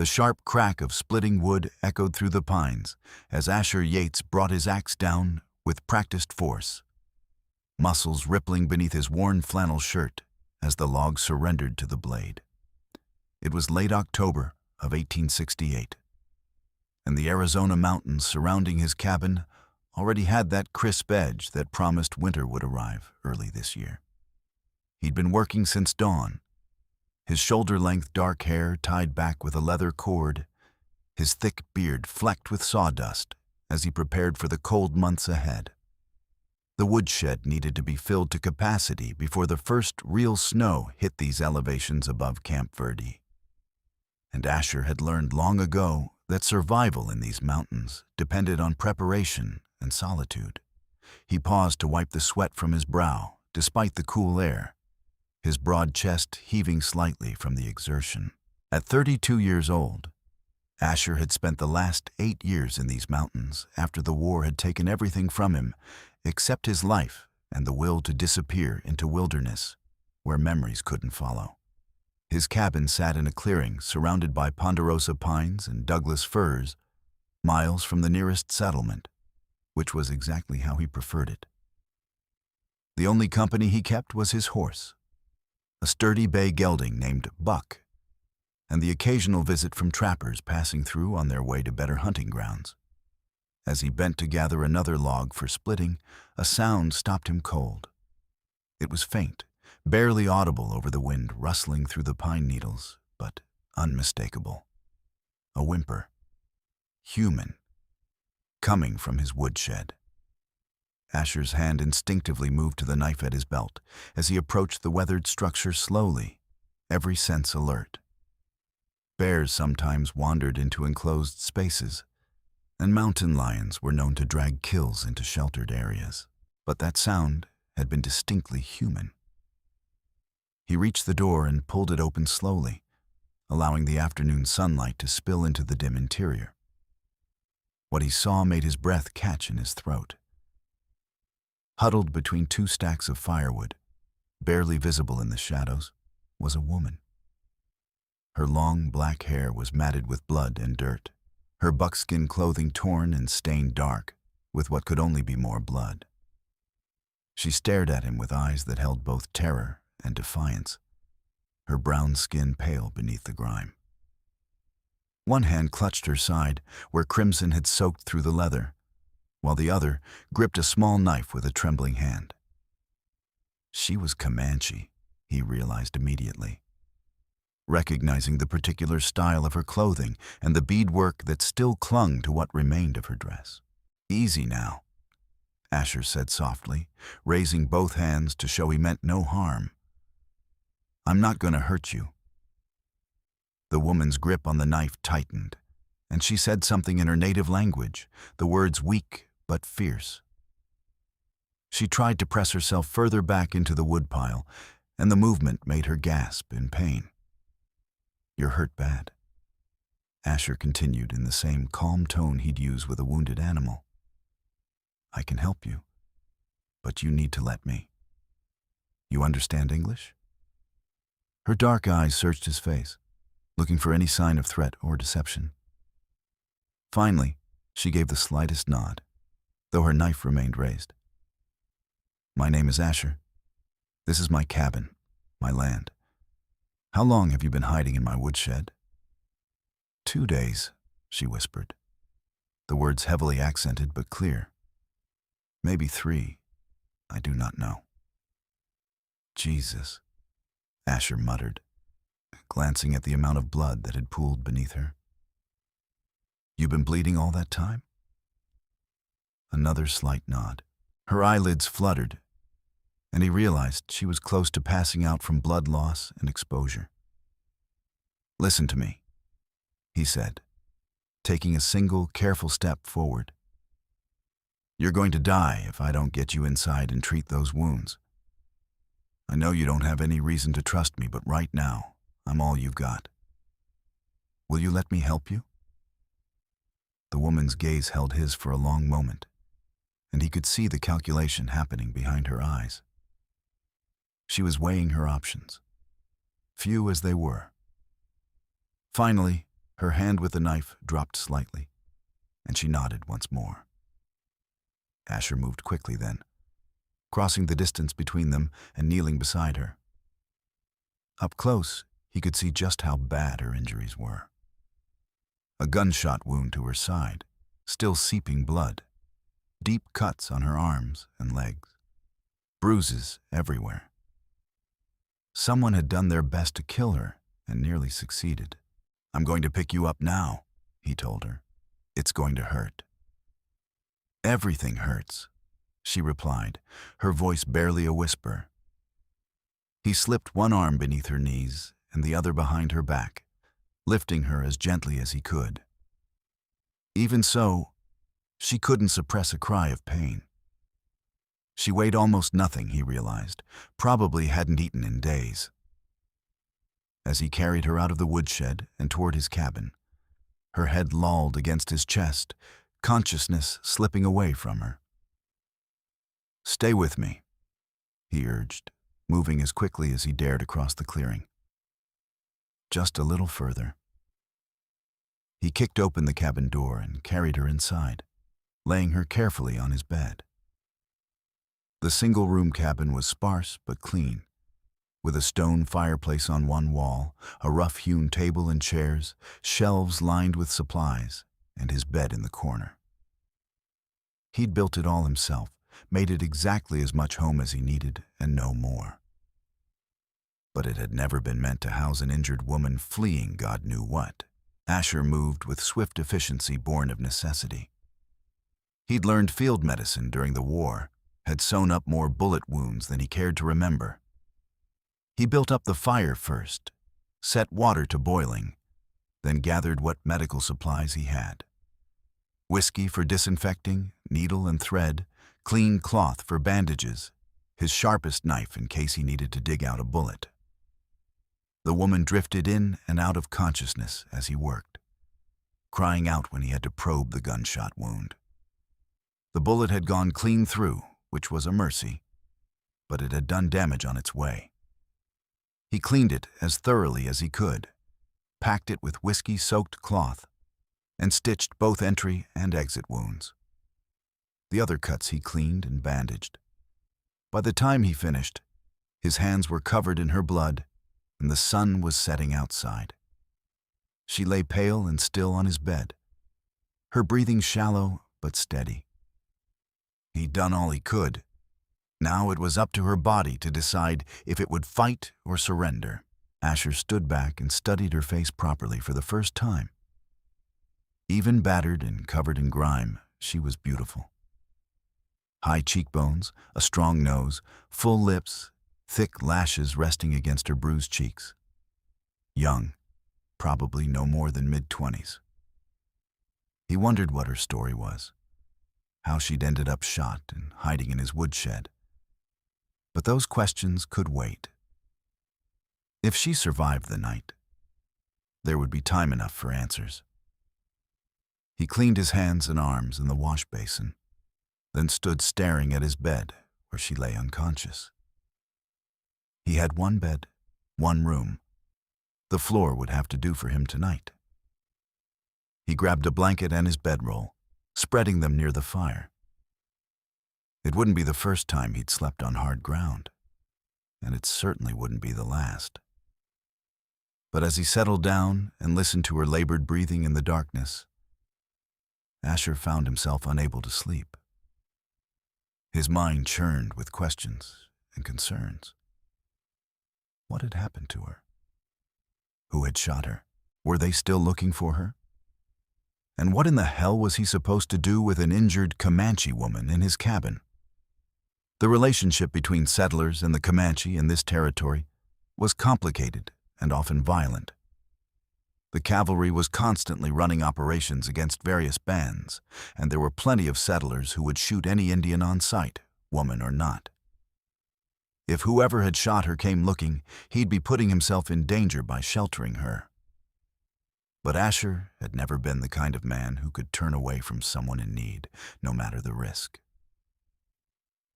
The sharp crack of splitting wood echoed through the pines as Asher Yates brought his axe down with practiced force, muscles rippling beneath his worn flannel shirt as the log surrendered to the blade. It was late October of 1868, and the Arizona mountains surrounding his cabin already had that crisp edge that promised winter would arrive early this year. He'd been working since dawn, his shoulder-length dark hair tied back with a leather cord, his thick beard flecked with sawdust as he prepared for the cold months ahead. The woodshed needed to be filled to capacity before the first real snow hit these elevations above Camp Verde. And Asher had learned long ago that survival in these mountains depended on preparation and solitude. He paused to wipe the sweat from his brow, despite the cool air, his broad chest heaving slightly from the exertion. At 32 years old, Asher had spent the last 8 years in these mountains after the war had taken everything from him except his life and the will to disappear into wilderness where memories couldn't follow. His cabin sat in a clearing surrounded by ponderosa pines and Douglas firs, miles from the nearest settlement, which was exactly how he preferred it. The only company he kept was his horse, a sturdy bay gelding named Buck, and the occasional visit from trappers passing through on their way to better hunting grounds. As he bent to gather another log for splitting, a sound stopped him cold. It was faint, barely audible over the wind rustling through the pine needles, but unmistakable. A whimper, human, coming from his woodshed. Asher's hand instinctively moved to the knife at his belt as he approached the weathered structure slowly, every sense alert. Bears sometimes wandered into enclosed spaces, and mountain lions were known to drag kills into sheltered areas. But that sound had been distinctly human. He reached the door and pulled it open slowly, allowing the afternoon sunlight to spill into the dim interior. What he saw made his breath catch in his throat. Huddled between 2 stacks of firewood, barely visible in the shadows, was a woman. Her long black hair was matted with blood and dirt, her buckskin clothing torn and stained dark with what could only be more blood. She stared at him with eyes that held both terror and defiance, her brown skin pale beneath the grime. One hand clutched her side, where crimson had soaked through the leather, while the other gripped a small knife with a trembling hand. She was Comanche, he realized immediately, recognizing the particular style of her clothing and the beadwork that still clung to what remained of her dress. "Easy now," Asher said softly, raising both hands to show he meant no harm. "I'm not going to hurt you." The woman's grip on the knife tightened, and she said something in her native language, the words weak but fierce. She tried to press herself further back into the woodpile, and the movement made her gasp in pain. "You're hurt bad," Asher continued in the same calm tone he'd use with a wounded animal. "I can help you, but you need to let me. You understand English?" Her dark eyes searched his face, looking for any sign of threat or deception. Finally, she gave the slightest nod, though her knife remained raised. "My name is Asher. This is my cabin, my land. How long have you been hiding in my woodshed?" 2 days, she whispered, the words heavily accented but clear. "Maybe 3. I do not know." "Jesus," Asher muttered, glancing at the amount of blood that had pooled beneath her. "You've been bleeding all that time?" Another slight nod. Her eyelids fluttered, and he realized she was close to passing out from blood loss and exposure. "Listen to me," he said, taking a single, careful step forward. "You're going to die if I don't get you inside and treat those wounds. I know you don't have any reason to trust me, but right now, I'm all you've got. Will you let me help you?" The woman's gaze held his for a long moment, and he could see the calculation happening behind her eyes. She was weighing her options, few as they were. Finally, Her hand with the knife dropped slightly, and she nodded once more. Asher moved quickly then, crossing the distance between them and kneeling beside her. Up close, he could see just how bad her injuries were. A gunshot wound to her side, still seeping blood, deep cuts on her arms and legs, bruises everywhere. Someone had done their best to kill her and nearly succeeded. "I'm going to pick you up now," he told her. "It's going to hurt." "Everything hurts," she replied, her voice barely a whisper. He slipped one arm beneath her knees and the other behind her back, lifting her as gently as he could. Even so, she couldn't suppress a cry of pain. She weighed almost nothing, he realized, probably hadn't eaten in days. As he carried her out of the woodshed and toward his cabin, her head lolled against his chest, consciousness slipping away from her. "Stay with me," he urged, moving as quickly as he dared across the clearing. Just a little further. He kicked open the cabin door and carried her inside, laying her carefully on his bed. The single-room cabin was sparse but clean, with a stone fireplace on one wall, a rough-hewn table and chairs, shelves lined with supplies, and his bed in the corner. He'd built it all himself, made it exactly as much home as he needed, and no more. But it had never been meant to house an injured woman fleeing God knew what. Asher moved with swift efficiency born of necessity. He'd learned field medicine during the war, had sewn up more bullet wounds than he cared to remember. He built up the fire first, set water to boiling, then gathered what medical supplies he had. Whiskey for disinfecting, needle and thread, clean cloth for bandages, his sharpest knife in case he needed to dig out a bullet. The woman drifted in and out of consciousness as he worked, crying out when he had to probe the gunshot wound. The bullet had gone clean through, which was a mercy, but it had done damage on its way. He cleaned it as thoroughly as he could, packed it with whiskey-soaked cloth, and stitched both entry and exit wounds. The other cuts he cleaned and bandaged. By the time he finished, his hands were covered in her blood, and the sun was setting outside. She lay pale and still on his bed, her breathing shallow but steady. He'd done all he could. Now it was up to her body to decide if it would fight or surrender. Asher stood back and studied her face properly for the first time. Even battered and covered in grime, she was beautiful. High cheekbones, a strong nose, full lips, thick lashes resting against her bruised cheeks. Young, probably no more than mid-20s. He wondered what her story was, how she'd ended up shot and hiding in his woodshed. But those questions could wait. If she survived the night, there would be time enough for answers. He cleaned his hands and arms in the wash basin, then stood staring at his bed where she lay unconscious. He had one bed, one room. The floor would have to do for him tonight. He grabbed a blanket and his bedroll, spreading them near the fire. It wouldn't be the first time he'd slept on hard ground, and it certainly wouldn't be the last. But as he settled down and listened to her labored breathing in the darkness, Asher found himself unable to sleep. His mind churned with questions and concerns. What had happened to her? Who had shot her? Were they still looking for her? And what in the hell was he supposed to do with an injured Comanche woman in his cabin? The relationship between settlers and the Comanche in this territory was complicated and often violent. The cavalry was constantly running operations against various bands, and there were plenty of settlers who would shoot any Indian on sight, woman or not. If whoever had shot her came looking, he'd be putting himself in danger by sheltering her. But Asher had never been the kind of man who could turn away from someone in need, no matter the risk.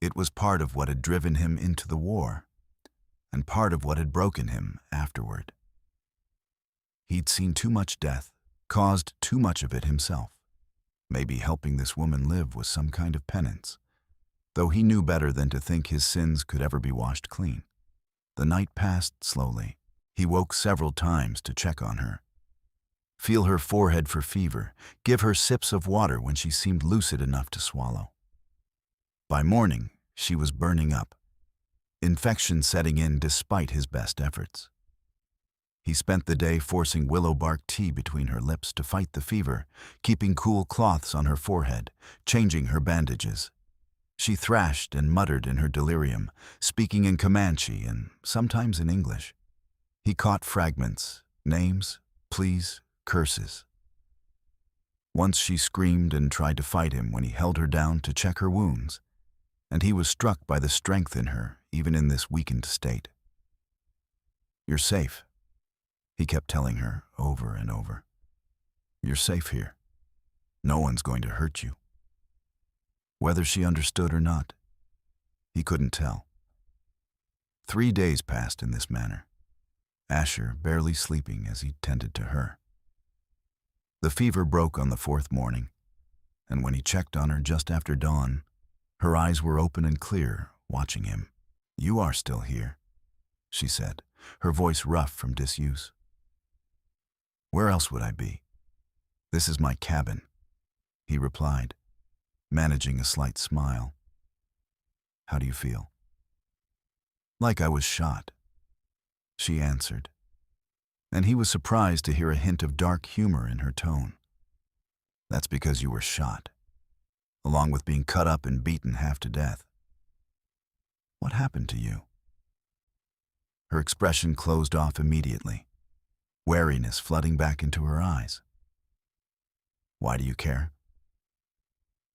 It was part of what had driven him into the war, and part of what had broken him afterward. He'd seen too much death caused too much of it himself. Maybe helping this woman live was some kind of penance, though he knew better than to think his sins could ever be washed clean. The night passed slowly. He woke several times to check on her, feel her forehead for fever, give her sips of water when she seemed lucid enough to swallow. By morning, she was burning up, infection setting in despite his best efforts. He spent the day forcing willow bark tea between her lips to fight the fever, keeping cool cloths on her forehead, changing her bandages. She thrashed and muttered in her delirium, speaking in Comanche and sometimes in English. He caught fragments, names, pleas, curses. Once she screamed and tried to fight him when he held her down to check her wounds, and he was struck by the strength in her, even in this weakened state. "You're safe," he kept telling her over and over. "You're safe here. No one's going to hurt you." Whether she understood or not, he couldn't tell. 3 days passed in this manner, Asher barely sleeping as he tended to her. The fever broke on the 4th morning, and when he checked on her just after dawn, her eyes were open and clear, watching him. "You are still here," she said, her voice rough from disuse. "Where else would I be? This is my cabin," he replied, managing a slight smile. "How do you feel?" "Like I was shot," she answered, and he was surprised to hear a hint of dark humor in her tone. "That's because you were shot, along with being cut up and beaten half to death. What happened to you?" Her expression closed off immediately, wariness flooding back into her eyes. "Why do you care?"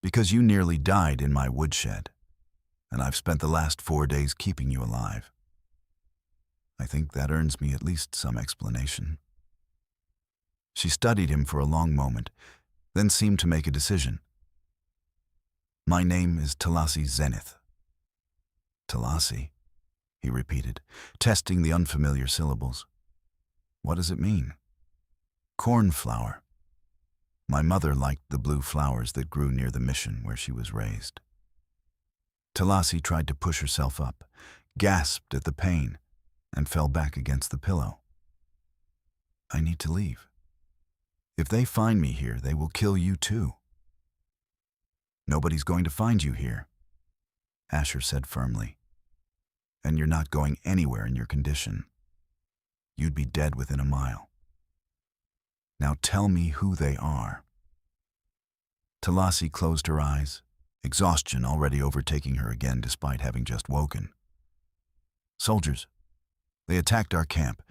"Because you nearly died in my woodshed, and I've spent the last 4 days keeping you alive. I think that earns me at least some explanation." She studied him for a long moment, then seemed to make a decision. "My name is Talasi Zenith." "Talasi," he repeated, testing the unfamiliar syllables. "What does it mean?" "Cornflower. My mother liked the blue flowers that grew near the mission where she was raised." Talasi tried to push herself up, gasped at the pain, and fell back against the pillow. "I need to leave. If they find me here, they will kill you too." "Nobody's going to find you here," Asher said firmly. "And you're not going anywhere in your condition. You'd be dead within a mile. Now tell me who they are." Talasi closed her eyes, exhaustion already overtaking her again despite having just woken. "Soldiers. They attacked our camp,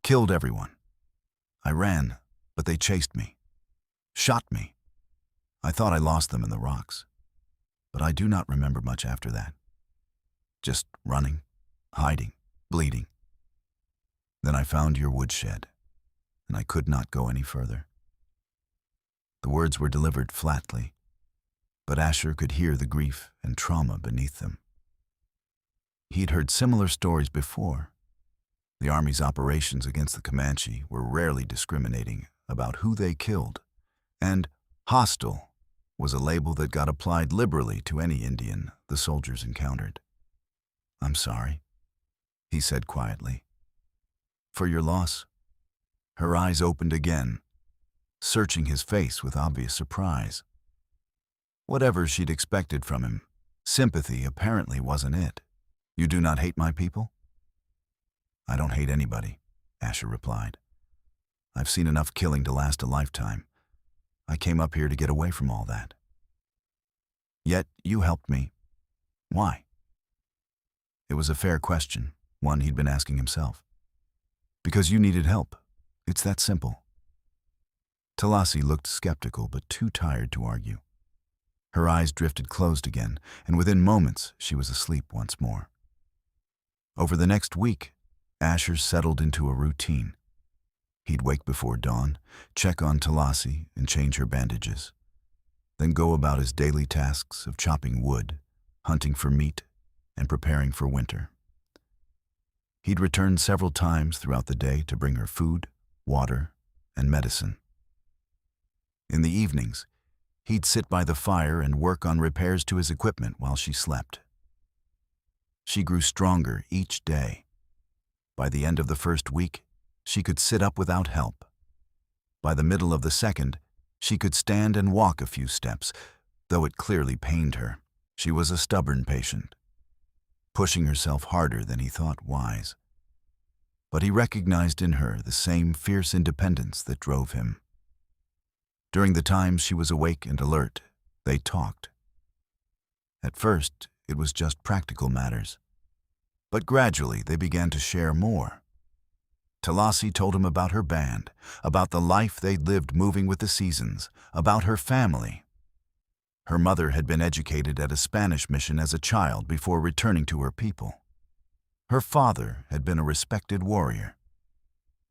killed everyone. I ran, but they chased me, shot me. I thought I lost them in the rocks, but I do not remember much after that. Just running, hiding, bleeding. Then I found your woodshed, and I could not go any further." The words were delivered flatly, but Asher could hear the grief and trauma beneath them. He'd heard similar stories before. The Army's operations against the Comanche were rarely discriminating about who they killed, and hostile was a label that got applied liberally to any Indian the soldiers encountered. "I'm sorry," he said quietly. "For your loss." Her eyes opened again, searching his face with obvious surprise. Whatever she'd expected from him, sympathy apparently wasn't it. "You do not hate my people?" "I don't hate anybody," Asher replied. "I've seen enough killing to last a lifetime. I came up here to get away from all that." "Yet you helped me. Why?" It was a fair question, one he'd been asking himself. "Because you needed help. It's that simple." Talasi looked skeptical but too tired to argue. Her eyes drifted closed again, and within moments she was asleep once more. Over the next week, Asher settled into a routine. He'd wake before dawn, check on Talasi and change her bandages, then go about his daily tasks of chopping wood, hunting for meat, and preparing for winter. He'd return several times throughout the day to bring her food, water, and medicine. evenings, he'd sit by the fire and work on repairs to his equipment while she slept. She grew stronger each day. By the end of the first week, she could sit up without help. By the middle of the second, she could stand and walk a few steps, though it clearly pained her. She was a stubborn patient, pushing herself harder than he thought wise. But he recognized in her the same fierce independence that drove him. During the times she was awake and alert, they talked. At first, it was just practical matters, but gradually they began to share more. Talassi told him about her band, about the life they'd lived moving with the seasons, about her family. Her mother had been educated at a Spanish mission as a child before returning to her people. Her father had been a respected warrior.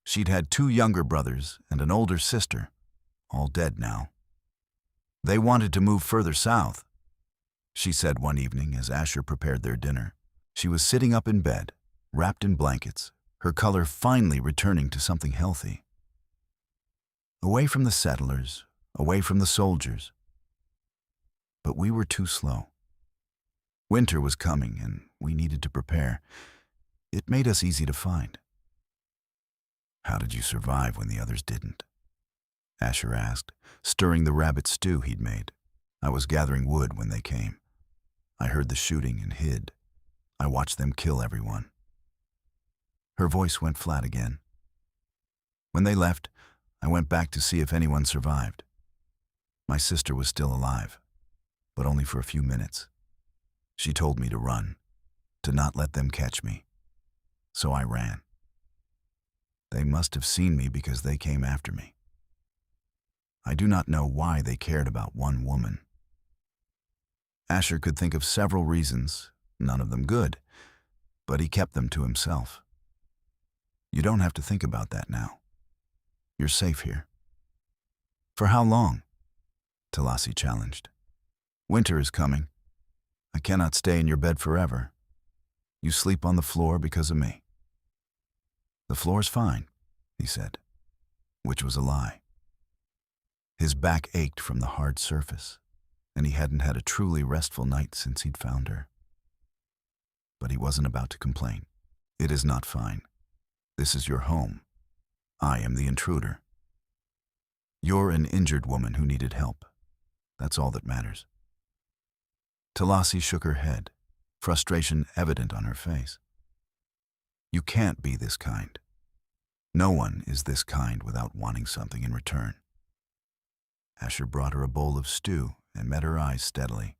She'd had 2 younger brothers and an older sister, all dead now. They wanted to move further south, she said one evening as Asher prepared their dinner. She was sitting up in bed, wrapped in blankets, her color finally returning to something healthy. Away from the settlers, away from the soldiers. But we were too slow. Winter was coming and we needed to prepare. It made us easy to find. How did you survive when the others didn't? Asher asked, stirring the rabbit stew he'd made. I was gathering wood when they came. I heard the shooting and hid. I watched them kill everyone. Her voice went flat again. When they left, I went back to see if anyone survived. My sister was still alive, but only for a few minutes. She told me to run, to not let them catch me. So I ran. They must have seen me because they came after me. I do not know why they cared about one woman. Asher could think of several reasons, none of them good, but he kept them to himself. You don't have to think about that now. You're safe here. For how long? Talassi challenged. Winter is coming. I cannot stay in your bed forever. You sleep on the floor because of me. The floor's fine, he said, which was a lie. His back ached from the hard surface, and he hadn't had a truly restful night since he'd found her. But he wasn't about to complain. It is not fine. This is your home. I am the intruder. You're an injured woman who needed help. That's all that matters. Talassi shook her head, frustration evident on her face. You can't be this kind. No one is this kind without wanting something in return. Asher brought her a bowl of stew and met her eyes steadily.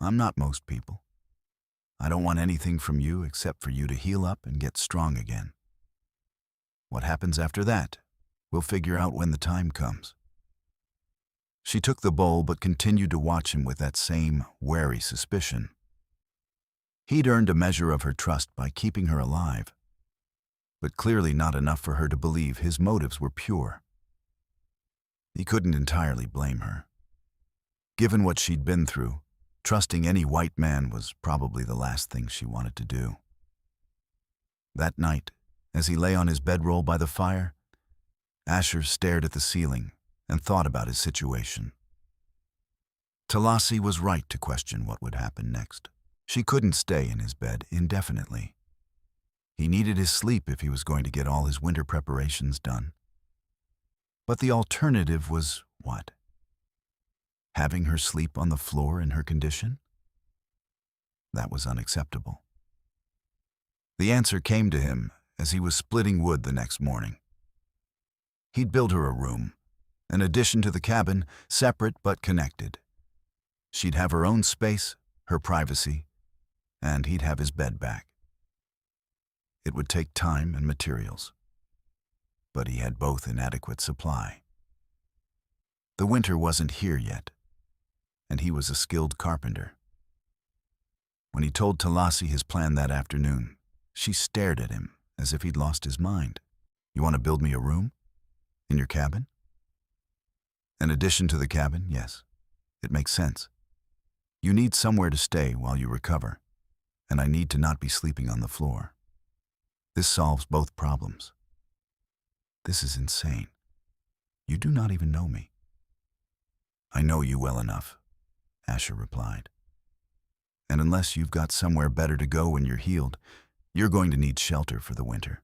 I'm not most people. I don't want anything from you except for you to heal up and get strong again. What happens after that, we'll figure out when the time comes. She took the bowl but continued to watch him with that same wary suspicion. He'd earned a measure of her trust by keeping her alive, but clearly not enough for her to believe his motives were pure. He couldn't entirely blame her. Given what she'd been through, trusting any white man was probably the last thing she wanted to do. That night, as he lay on his bedroll by the fire, Asher stared at the ceiling and thought about his situation. Talassi was right to question what would happen next. She couldn't stay in his bed indefinitely. He needed his sleep if he was going to get all his winter preparations done. But the alternative was what? Having her sleep on the floor in her condition? That was unacceptable. The answer came to him as he was splitting wood the next morning. He'd build her a room, an addition to the cabin, separate but connected. She'd have her own space, her privacy, and he'd have his bed back. It would take time and materials, but he had both in adequate supply. The winter wasn't here yet, and he was a skilled carpenter. When he told Talassi his plan that afternoon, she stared at him as if he'd lost his mind. You want to build me a room? In your cabin? An addition to the cabin, yes. It makes sense. You need somewhere to stay while you recover, and I need to not be sleeping on the floor. This solves both problems. This is insane. You do not even know me. I know you well enough, Asher replied. And unless you've got somewhere better to go when you're healed, you're going to need shelter for the winter.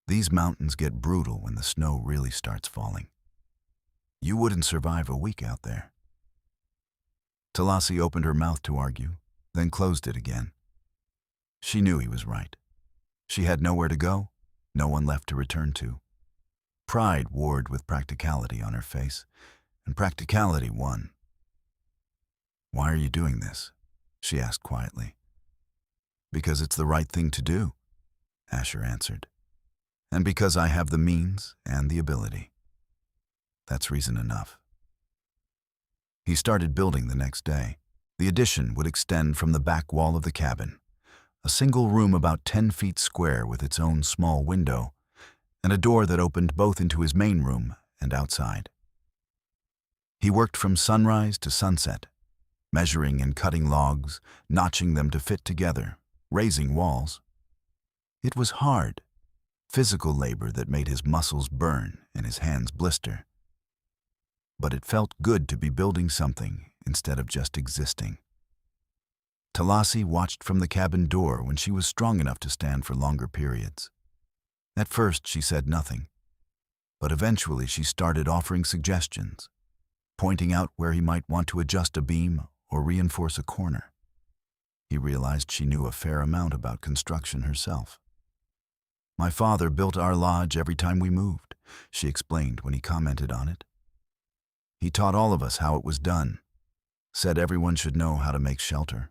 These mountains get brutal when the snow really starts falling. You wouldn't survive a week out there. Talasi opened her mouth to argue, then closed it again. She knew he was right. She had nowhere to go, no one left to return to. Pride warred with practicality on her face, and practicality won. Why are you doing this? She asked quietly. Because it's the right thing to do, Asher answered. And because I have the means and the ability. That's reason enough. He started building the next day. The addition would extend from the back wall of the cabin, a single room about 10 feet square with its own small window, and a door that opened both into his main room and outside. He worked from sunrise to sunset, measuring and cutting logs, notching them to fit together, raising walls. It was hard, physical labor that made his muscles burn and his hands blister. But it felt good to be building something instead of just existing. Talasi watched from the cabin door when she was strong enough to stand for longer periods. At first she said nothing, but eventually she started offering suggestions, pointing out where he might want to adjust a beam or reinforce a corner. He realized she knew a fair amount about construction herself. My father built our lodge every time we moved, she explained when he commented on it. He taught all of us how it was done, said everyone should know how to make shelter.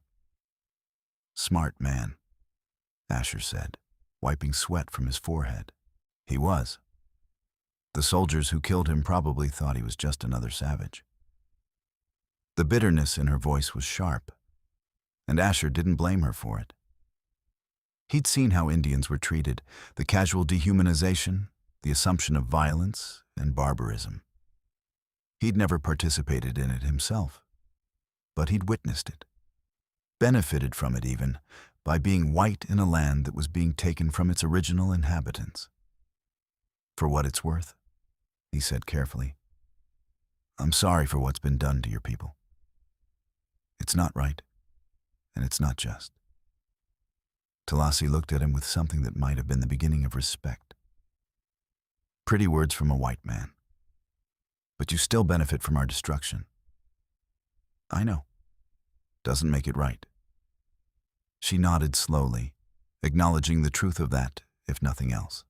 Smart man, Asher said, wiping sweat from his forehead. He was. The soldiers who killed him probably thought he was just another savage. The bitterness in her voice was sharp, and Asher didn't blame her for it. He'd seen how Indians were treated, the casual dehumanization, the assumption of violence and barbarism. He'd never participated in it himself, but he'd witnessed it, benefited from it even, by being white in a land that was being taken from its original inhabitants. For what it's worth, he said carefully, I'm sorry for what's been done to your people. It's not right, and it's not just. Talasi looked at him with something that might have been the beginning of respect. Pretty words from a white man. But you still benefit from our destruction. I know. Doesn't make it right. She nodded slowly, acknowledging the truth of that, if nothing else.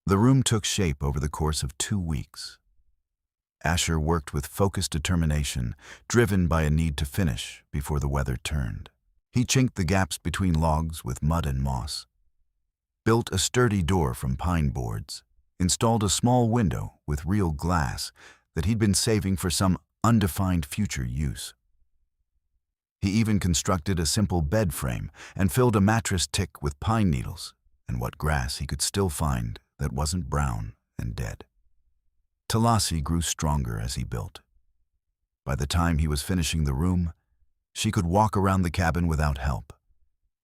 The room took shape over the course of 2 weeks. Asher worked with focused determination, driven by a need to finish before the weather turned. He chinked the gaps between logs with mud and moss, built a sturdy door from pine boards, installed a small window with real glass that he'd been saving for some undefined future use. He even constructed a simple bed frame and filled a mattress tick with pine needles and what grass he could still find that wasn't brown and dead. Talasi grew stronger as he built. By the time he was finishing the room, she could walk around the cabin without help,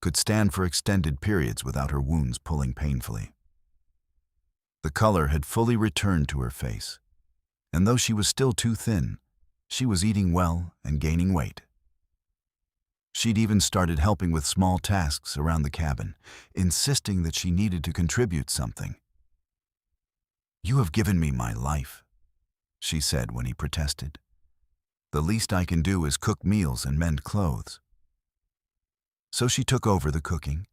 could stand for extended periods without her wounds pulling painfully. The color had fully returned to her face, and though she was still too thin, she was eating well and gaining weight. She'd even started helping with small tasks around the cabin, insisting that she needed to contribute something. You have given me my life, she said when he protested. The least I can do is cook meals and mend clothes. So she took over the cooking,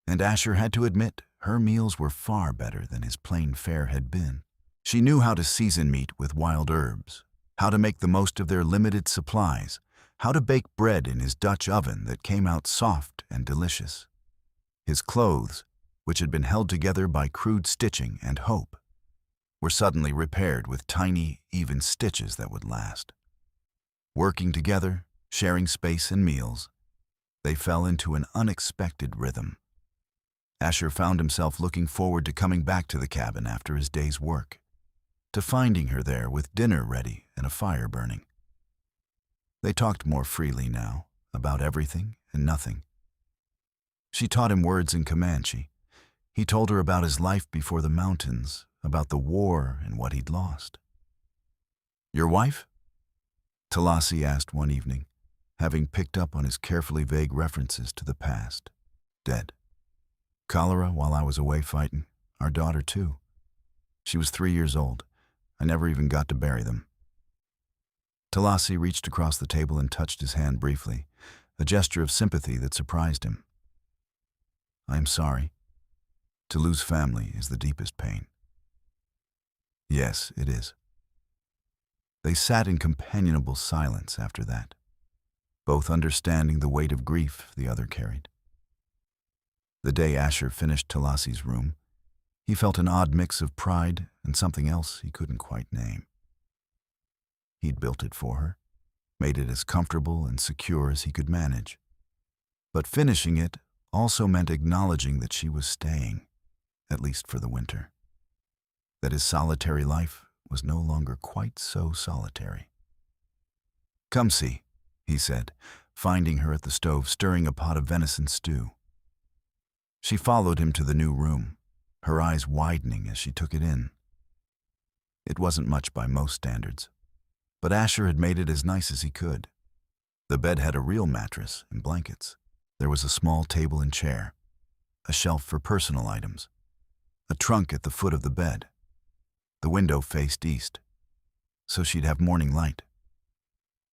and Asher had to admit her meals were far better than his plain fare had been. She knew how to season meat with wild herbs, how to make the most of their limited supplies, how to bake bread in his Dutch oven that came out soft and delicious. His clothes, which had been held together by crude stitching and hope, were suddenly repaired with tiny, even stitches that would last. Working together, sharing space and meals, they fell into an unexpected rhythm. Asher found himself looking forward to coming back to the cabin after his day's work, to finding her there with dinner ready and a fire burning. They talked more freely now, about everything and nothing. She taught him words in Comanche. He told her about his life before the mountains, about the war and what he'd lost. Your wife? Talasi asked one evening, having picked up on his carefully vague references to the past. Dead. Cholera while I was away fighting. Our daughter, too. She was 3 years old. I never even got to bury them. Talasi reached across the table and touched his hand briefly, a gesture of sympathy that surprised him. I am sorry. To lose family is the deepest pain. Yes, it is. They sat in companionable silence after that, both understanding the weight of grief the other carried. The day Asher finished Talasi's room, he felt an odd mix of pride and something else he couldn't quite name. He'd built it for her, made it as comfortable and secure as he could manage. But finishing it also meant acknowledging that she was staying, at least for the winter. That his solitary life was no longer quite so solitary. Come see, he said, finding her at the stove stirring a pot of venison stew. She followed him to the new room, her eyes widening as she took it in. It wasn't much by most standards, but Asher had made it as nice as he could. The bed had a real mattress and blankets. There was a small table and chair, a shelf for personal items, a trunk at the foot of the bed. The window faced east, so she'd have morning light.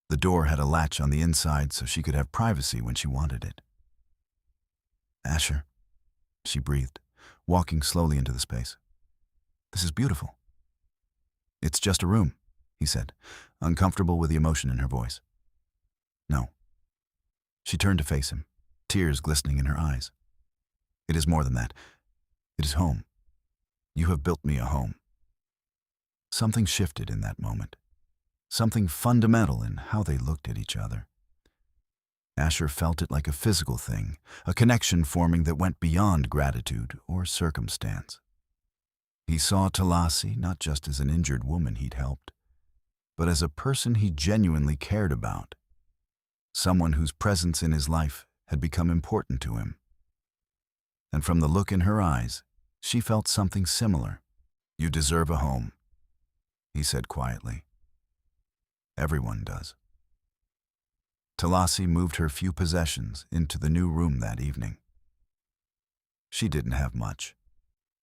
The door had a latch on the inside so she could have privacy when she wanted it. Asher, she breathed, walking slowly into the space. This is beautiful. It's just a room, he said, uncomfortable with the emotion in her voice. No. She turned to face him, tears glistening in her eyes. It is more than that. It is home. You have built me a home. Something shifted in that moment. Something fundamental in how they looked at each other. Asher felt it like a physical thing, a connection forming that went beyond gratitude or circumstance. He saw Talasi not just as an injured woman he'd helped, but as a person he genuinely cared about, someone whose presence in his life had become important to him. And from the look in her eyes, she felt something similar. You deserve a home, he said quietly. Everyone does. Talasi moved her few possessions into the new room that evening. She didn't have much,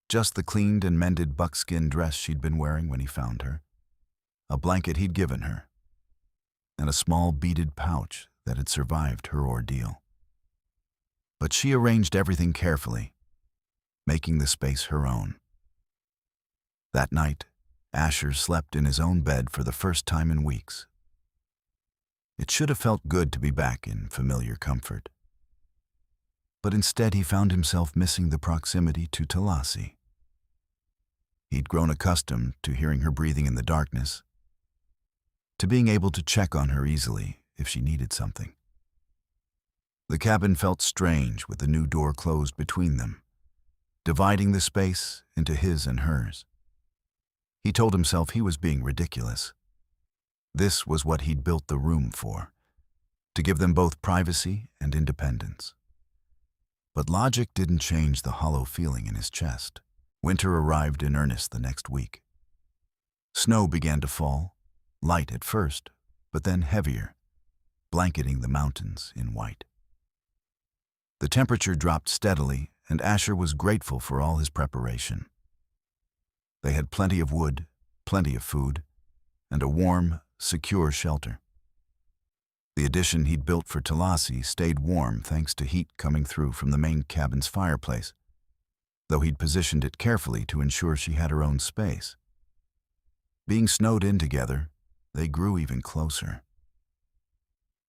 just the cleaned and mended buckskin dress she'd been wearing when he found her, a blanket he'd given her, and a small beaded pouch that had survived her ordeal. But she arranged everything carefully, making the space her own. That night, Asher slept in his own bed for the first time in weeks. It should have felt good to be back in familiar comfort. But instead he found himself missing the proximity to Talasi. He'd grown accustomed to hearing her breathing in the darkness, to being able to check on her easily if she needed something. The cabin felt strange with the new door closed between them, dividing the space into his and hers. He told himself he was being ridiculous. This was what he'd built the room for, to give them both privacy and independence. But logic didn't change the hollow feeling in his chest. Winter arrived in earnest the next week. Snow began to fall, light at first, but then heavier, blanketing the mountains in white. The temperature dropped steadily, and Asher was grateful for all his preparation. They had plenty of wood, plenty of food, and a warm, secure shelter. The addition he'd built for Talasi stayed warm thanks to heat coming through from the main cabin's fireplace, though he'd positioned it carefully to ensure she had her own space. Being snowed in together, they grew even closer.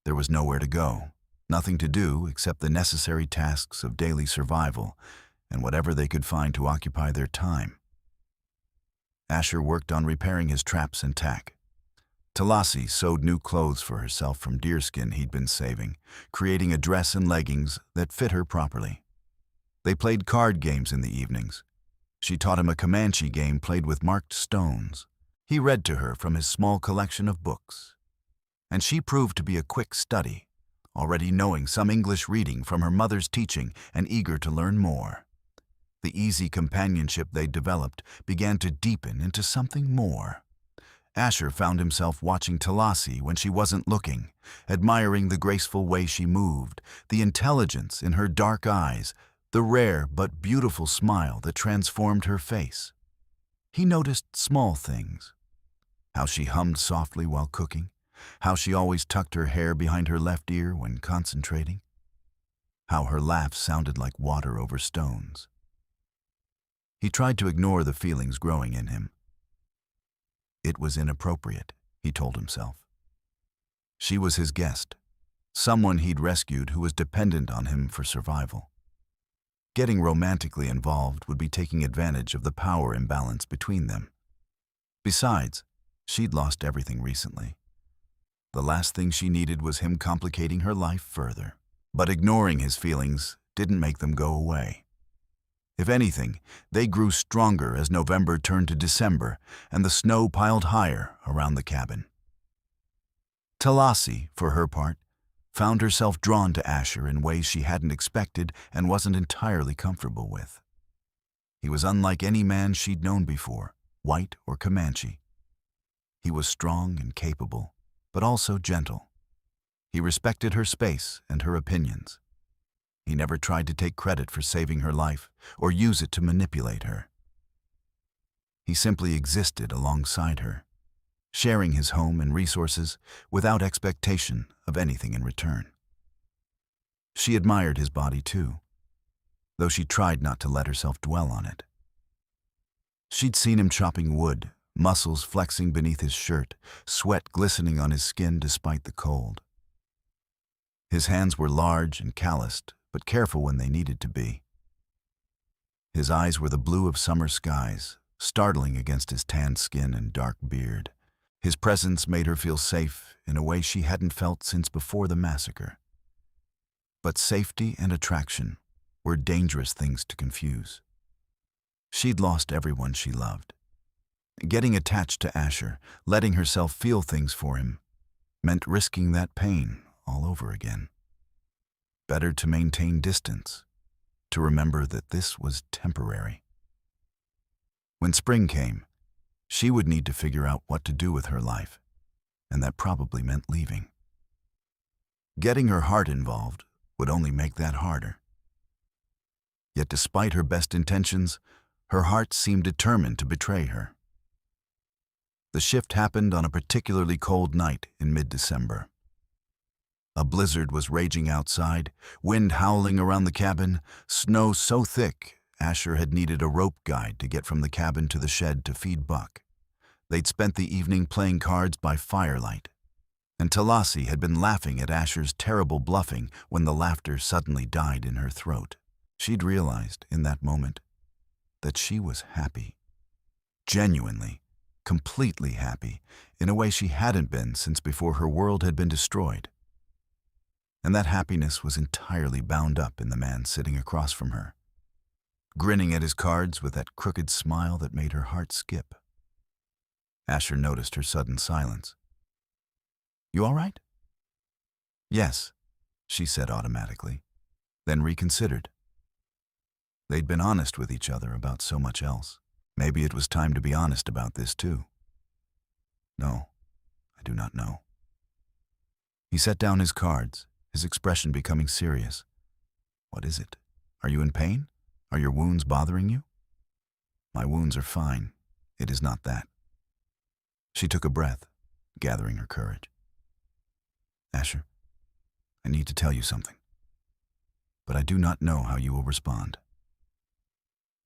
There was nowhere to go, nothing to do except the necessary tasks of daily survival and whatever they could find to occupy their time. Asher worked on repairing his traps and tack. Talasi sewed new clothes for herself from deerskin he'd been saving, creating a dress and leggings that fit her properly. They played card games in the evenings. She taught him a Comanche game played with marked stones. He read to her from his small collection of books. And she proved to be a quick study, already knowing some English reading from her mother's teaching and eager to learn more. The easy companionship they developed began to deepen into something more. Asher found himself watching Talasi when she wasn't looking, admiring the graceful way she moved, the intelligence in her dark eyes, the rare but beautiful smile that transformed her face. He noticed small things. How she hummed softly while cooking, how she always tucked her hair behind her left ear when concentrating, how her laugh sounded like water over stones. He tried to ignore the feelings growing in him. It was inappropriate, he told himself. She was his guest, someone he'd rescued who was dependent on him for survival. Getting romantically involved would be taking advantage of the power imbalance between them. Besides, she'd lost everything recently. The last thing she needed was him complicating her life further. But ignoring his feelings didn't make them go away. If anything, they grew stronger as November turned to December and the snow piled higher around the cabin. Talasi, for her part, found herself drawn to Asher in ways she hadn't expected and wasn't entirely comfortable with. He was unlike any man she'd known before, white or Comanche. He was strong and capable, but also gentle. He respected her space and her opinions. He never tried to take credit for saving her life or use it to manipulate her. He simply existed alongside her, sharing his home and resources without expectation of anything in return. She admired his body too, though she tried not to let herself dwell on it. She'd seen him chopping wood, muscles flexing beneath his shirt, sweat glistening on his skin despite the cold. His hands were large and calloused, but careful when they needed to be. His eyes were the blue of summer skies, startling against his tanned skin and dark beard. His presence made her feel safe in a way she hadn't felt since before the massacre. But safety and attraction were dangerous things to confuse. She'd lost everyone she loved. Getting attached to Asher, letting herself feel things for him, meant risking that pain all over again. Better to maintain distance, to remember that this was temporary. When spring came, she would need to figure out what to do with her life, and that probably meant leaving. Getting her heart involved would only make that harder. Yet despite her best intentions, her heart seemed determined to betray her. The shift happened on a particularly cold night in mid-December. A blizzard was raging outside, wind howling around the cabin, snow so thick Asher had needed a rope guide to get from the cabin to the shed to feed Buck. They'd spent the evening playing cards by firelight, and Talasi had been laughing at Asher's terrible bluffing when the laughter suddenly died in her throat. She'd realized in that moment that she was happy. Genuinely, completely happy, in a way she hadn't been since before her world had been destroyed. And that happiness was entirely bound up in the man sitting across from her, grinning at his cards with that crooked smile that made her heart skip. Asher noticed her sudden silence. "You all right?" "Yes," she said automatically, then reconsidered. They'd been honest with each other about so much else. Maybe it was time to be honest about this too. "No, I do not know." He set down his cards, his expression becoming serious. "What is it? Are you in pain? Are your wounds bothering you?" "My wounds are fine. It is not that." She took a breath, gathering her courage. "Asher, I need to tell you something, but I do not know how you will respond."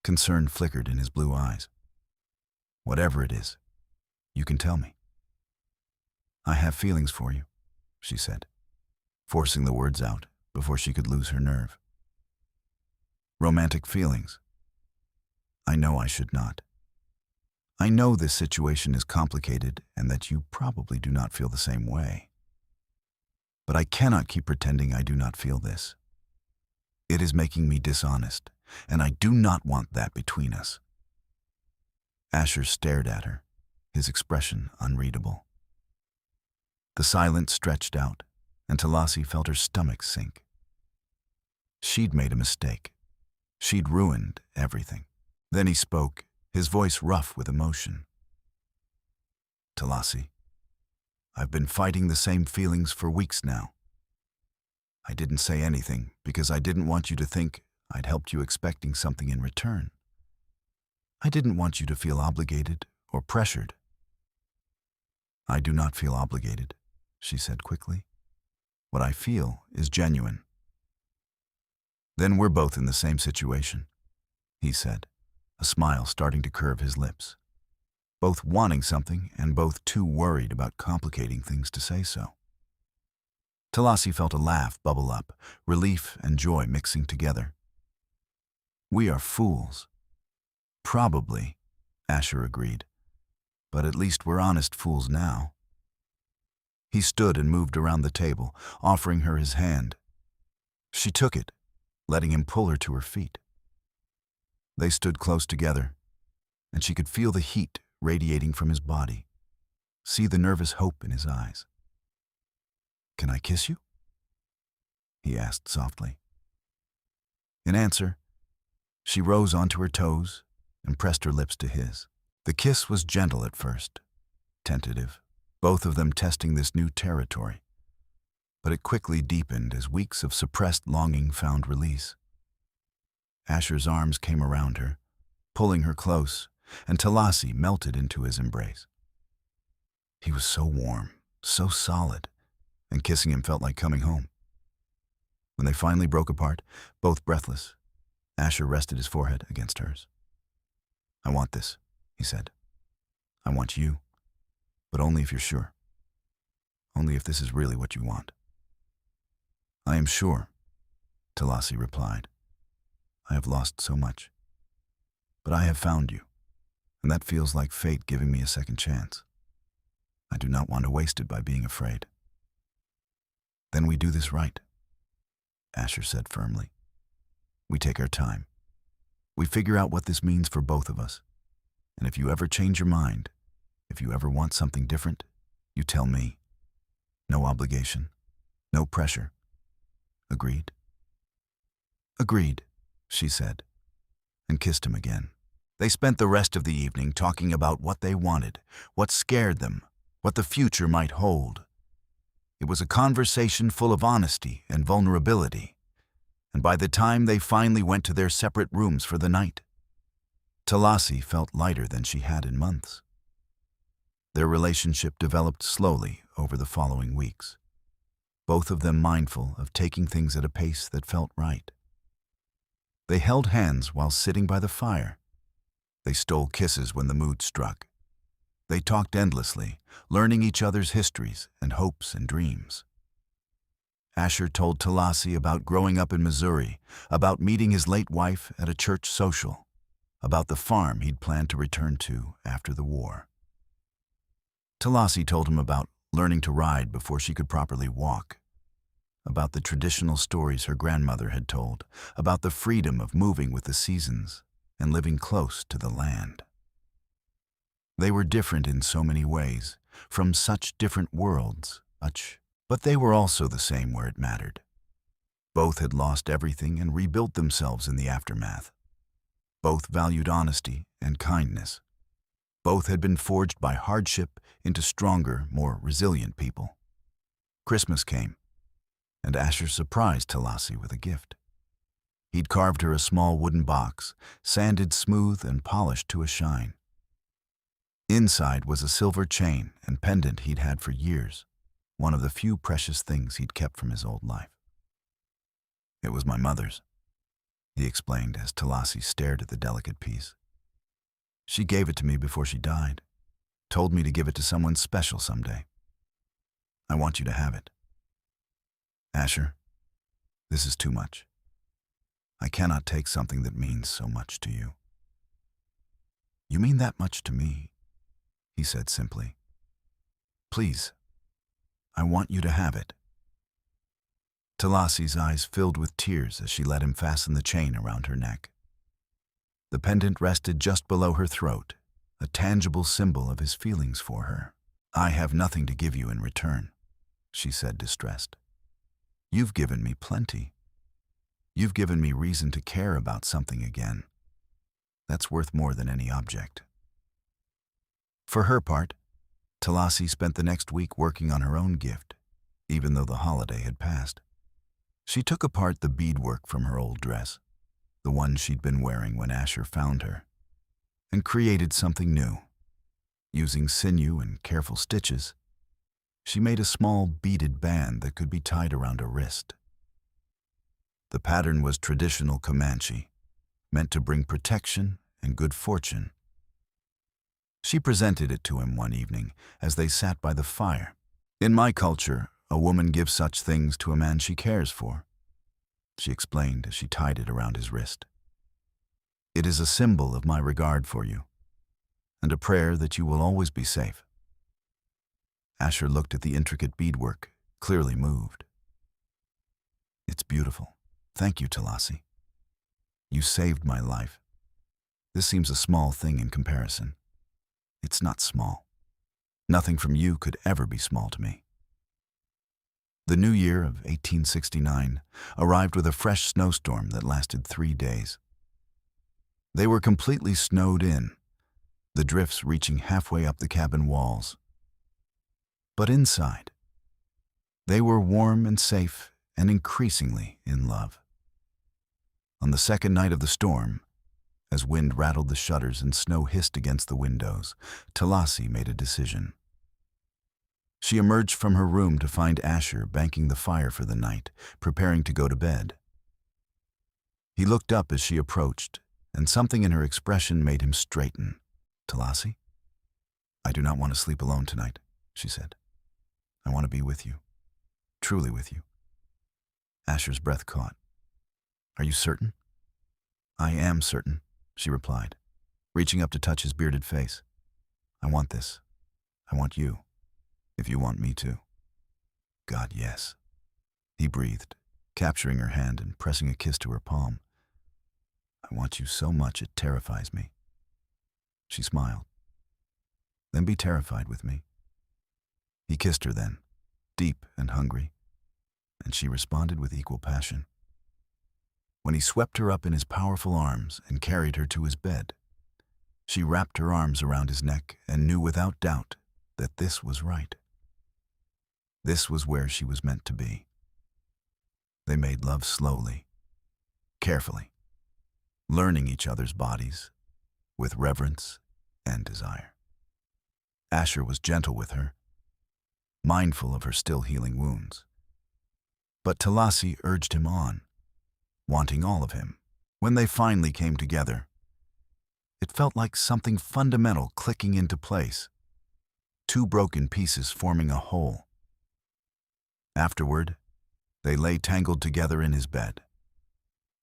Concern flickered in his blue eyes. "Whatever it is, you can tell me." "I have feelings for you," she said, forcing the words out before she could lose her nerve. "Romantic feelings. I know I should not. I know this situation is complicated and that you probably do not feel the same way. But I cannot keep pretending I do not feel this. It is making me dishonest, and I do not want that between us." Asher stared at her, his expression unreadable. The silence stretched out, and Talasi felt her stomach sink. She'd made a mistake. She'd ruined everything. Then he spoke, his voice rough with emotion. Talasi. I've been fighting the same feelings for weeks now. I didn't say anything because I didn't want you to think I'd helped you expecting something in return. I didn't want you to feel obligated or pressured. I do not feel obligated, she said quickly. What I feel is genuine. Then we're both in the same situation, he said, a smile starting to curve his lips. Both wanting something and both too worried about complicating things to say so. Talasi felt a laugh bubble up, relief and joy mixing together. We are fools. Probably, Asher agreed, but at least we're honest fools now. He stood and moved around the table, offering her his hand. She took it, letting him pull her to her feet. They stood close together, and she could feel the heat radiating from his body, see the nervous hope in his eyes. "Can I kiss you?" he asked softly. In answer, she rose onto her toes and pressed her lips to his. The kiss was gentle at first, tentative, both of them testing this new territory. But it quickly deepened as weeks of suppressed longing found release. Asher's arms came around her, pulling her close, and Talasi melted into his embrace. He was so warm, so solid, and kissing him felt like coming home. When they finally broke apart, both breathless, Asher rested his forehead against hers. "I want this," he said. "I want you, but only if you're sure. Only if this is really what you want." "I am sure," Talasi replied. "I have lost so much. But I have found you, and that feels like fate giving me a second chance. I do not want to waste it by being afraid." "Then we do this right," Asher said firmly. "We take our time. We figure out what this means for both of us. And if you ever change your mind, if you ever want something different, you tell me. No obligation, no pressure. Agreed?" "Agreed," she said, and kissed him again. They spent the rest of the evening talking about what they wanted, what scared them, what the future might hold. It was a conversation full of honesty and vulnerability, and by the time they finally went to their separate rooms for the night, Talasi felt lighter than she had in months. Their relationship developed slowly over the following weeks, both of them mindful of taking things at a pace that felt right. They held hands while sitting by the fire. They stole kisses when the mood struck. They talked endlessly, learning each other's histories and hopes and dreams. Asher told Talasi about growing up in Missouri, about meeting his late wife at a church social, about the farm he'd planned to return to after the war. Talasi told him about learning to ride before she could properly walk, about the traditional stories her grandmother had told, about the freedom of moving with the seasons and living close to the land. They were different in so many ways, from such different worlds, but they were also the same where it mattered. Both had lost everything and rebuilt themselves in the aftermath. Both valued honesty and kindness. Both had been forged by hardship into stronger, more resilient people. Christmas came, and Asher surprised Talasi with a gift. He'd carved her a small wooden box, sanded smooth and polished to a shine. Inside was a silver chain and pendant he'd had for years, one of the few precious things he'd kept from his old life. "It was my mother's," he explained as Talasi stared at the delicate piece. "She gave it to me before she died, told me to give it to someone special someday. I want you to have it. Asher, this is too much. I cannot take something that means so much to you." "You mean that much to me," he said simply. "Please, I want you to have it." Talasi's eyes filled with tears as she let him fasten the chain around her neck. The pendant rested just below her throat, a tangible symbol of his feelings for her. "I have nothing to give you in return," she said, distressed. "You've given me plenty. You've given me reason to care about something again. That's worth more than any object." For her part, Talasi spent the next week working on her own gift, even though the holiday had passed. She took apart the beadwork from her old dress, the one she'd been wearing when Asher found her, and created something new. Using sinew and careful stitches, she made a small beaded band that could be tied around a wrist. The pattern was traditional Comanche, meant to bring protection and good fortune. She presented it to him one evening as they sat by the fire. "In my culture, a woman gives such things to a man she cares for," she explained as she tied it around his wrist. "It is a symbol of my regard for you, and a prayer that you will always be safe." Asher looked at the intricate beadwork, clearly moved. "It's beautiful. Thank you, Talasi. You saved my life. This seems a small thing in comparison." "It's not small. Nothing from you could ever be small to me." The new year of 1869 arrived with a fresh snowstorm that lasted 3 days. They were completely snowed in, the drifts reaching halfway up the cabin walls. But inside, they were warm and safe and increasingly in love. On the second night of the storm, as wind rattled the shutters and snow hissed against the windows, Talasi made a decision. She emerged from her room to find Asher banking the fire for the night, preparing to go to bed. He looked up as she approached, and something in her expression made him straighten. "Talasi, I do not want to sleep alone tonight," she said. "I want to be with you, truly with you." Asher's breath caught. "Are you certain?" "I am certain," she replied, reaching up to touch his bearded face. "I want this. I want you, if you want me to." "God, yes," he breathed, capturing her hand and pressing a kiss to her palm. "I want you so much it terrifies me." She smiled. "Then be terrified with me." He kissed her then, deep and hungry, and she responded with equal passion. When he swept her up in his powerful arms and carried her to his bed, she wrapped her arms around his neck and knew without doubt that this was right. This was where she was meant to be. They made love slowly, carefully, learning each other's bodies with reverence and desire. Asher was gentle with her, mindful of her still healing wounds. But Talasi urged him on, wanting all of him. When they finally came together, it felt like something fundamental clicking into place, 2 broken pieces forming a whole. Afterward, they lay tangled together in his bed,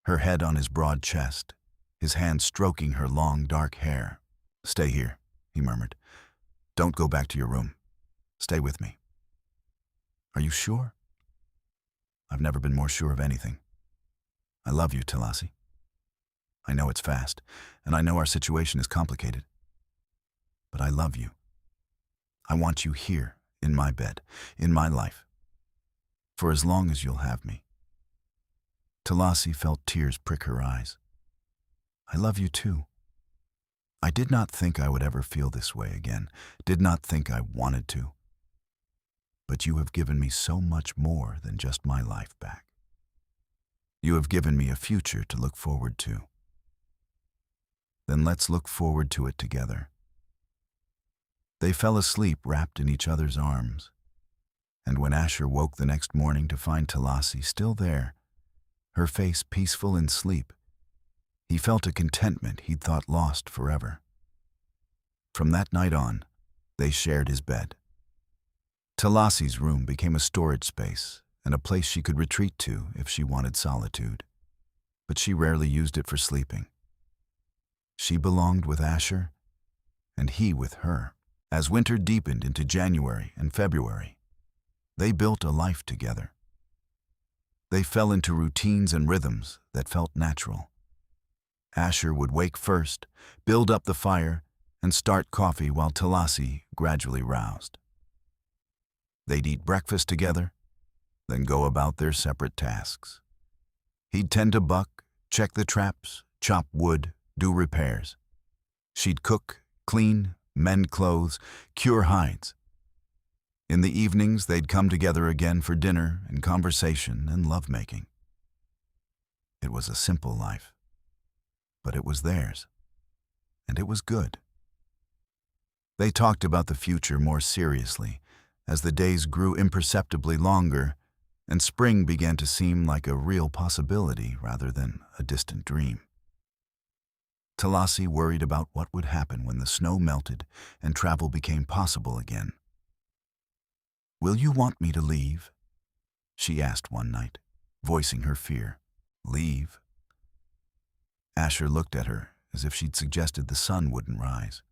her head on his broad chest, his hand stroking her long dark hair. "Stay here," he murmured. "Don't go back to your room. Stay with me." "Are you sure?" "I've never been more sure of anything. I love you, Talasi. I know it's fast, and I know our situation is complicated. But I love you. I want you here, in my bed, in my life, for as long as you'll have me." Talasi felt tears prick her eyes. "I love you too. I did not think I would ever feel this way again, did not think I wanted to. But you have given me so much more than just my life back. You have given me a future to look forward to. Then let's look forward to it together." They fell asleep wrapped in each other's arms, and when Asher woke the next morning to find Talasi still there, her face peaceful in sleep, he felt a contentment he'd thought lost forever. From that night on, they shared his bed. Talasi's room became a storage space and a place she could retreat to if she wanted solitude, but she rarely used it for sleeping. She belonged with Asher, and he with her. As winter deepened into January and February, they built a life together. They fell into routines and rhythms that felt natural. Asher would wake first, build up the fire, and start coffee while Talasi gradually roused. They'd eat breakfast together, then go about their separate tasks. He'd tend to buck, check the traps, chop wood, do repairs. She'd cook, clean, mend clothes, cure hides, In the evenings, they'd come together again for dinner and conversation and lovemaking. It was a simple life, but it was theirs, and it was good. They talked about the future more seriously as the days grew imperceptibly longer and spring began to seem like a real possibility rather than a distant dream. Talassi worried about what would happen when the snow melted and travel became possible again. "Will you want me to leave?" she asked one night, voicing her fear. "Leave?" Asher looked at her as if she'd suggested the sun wouldn't rise.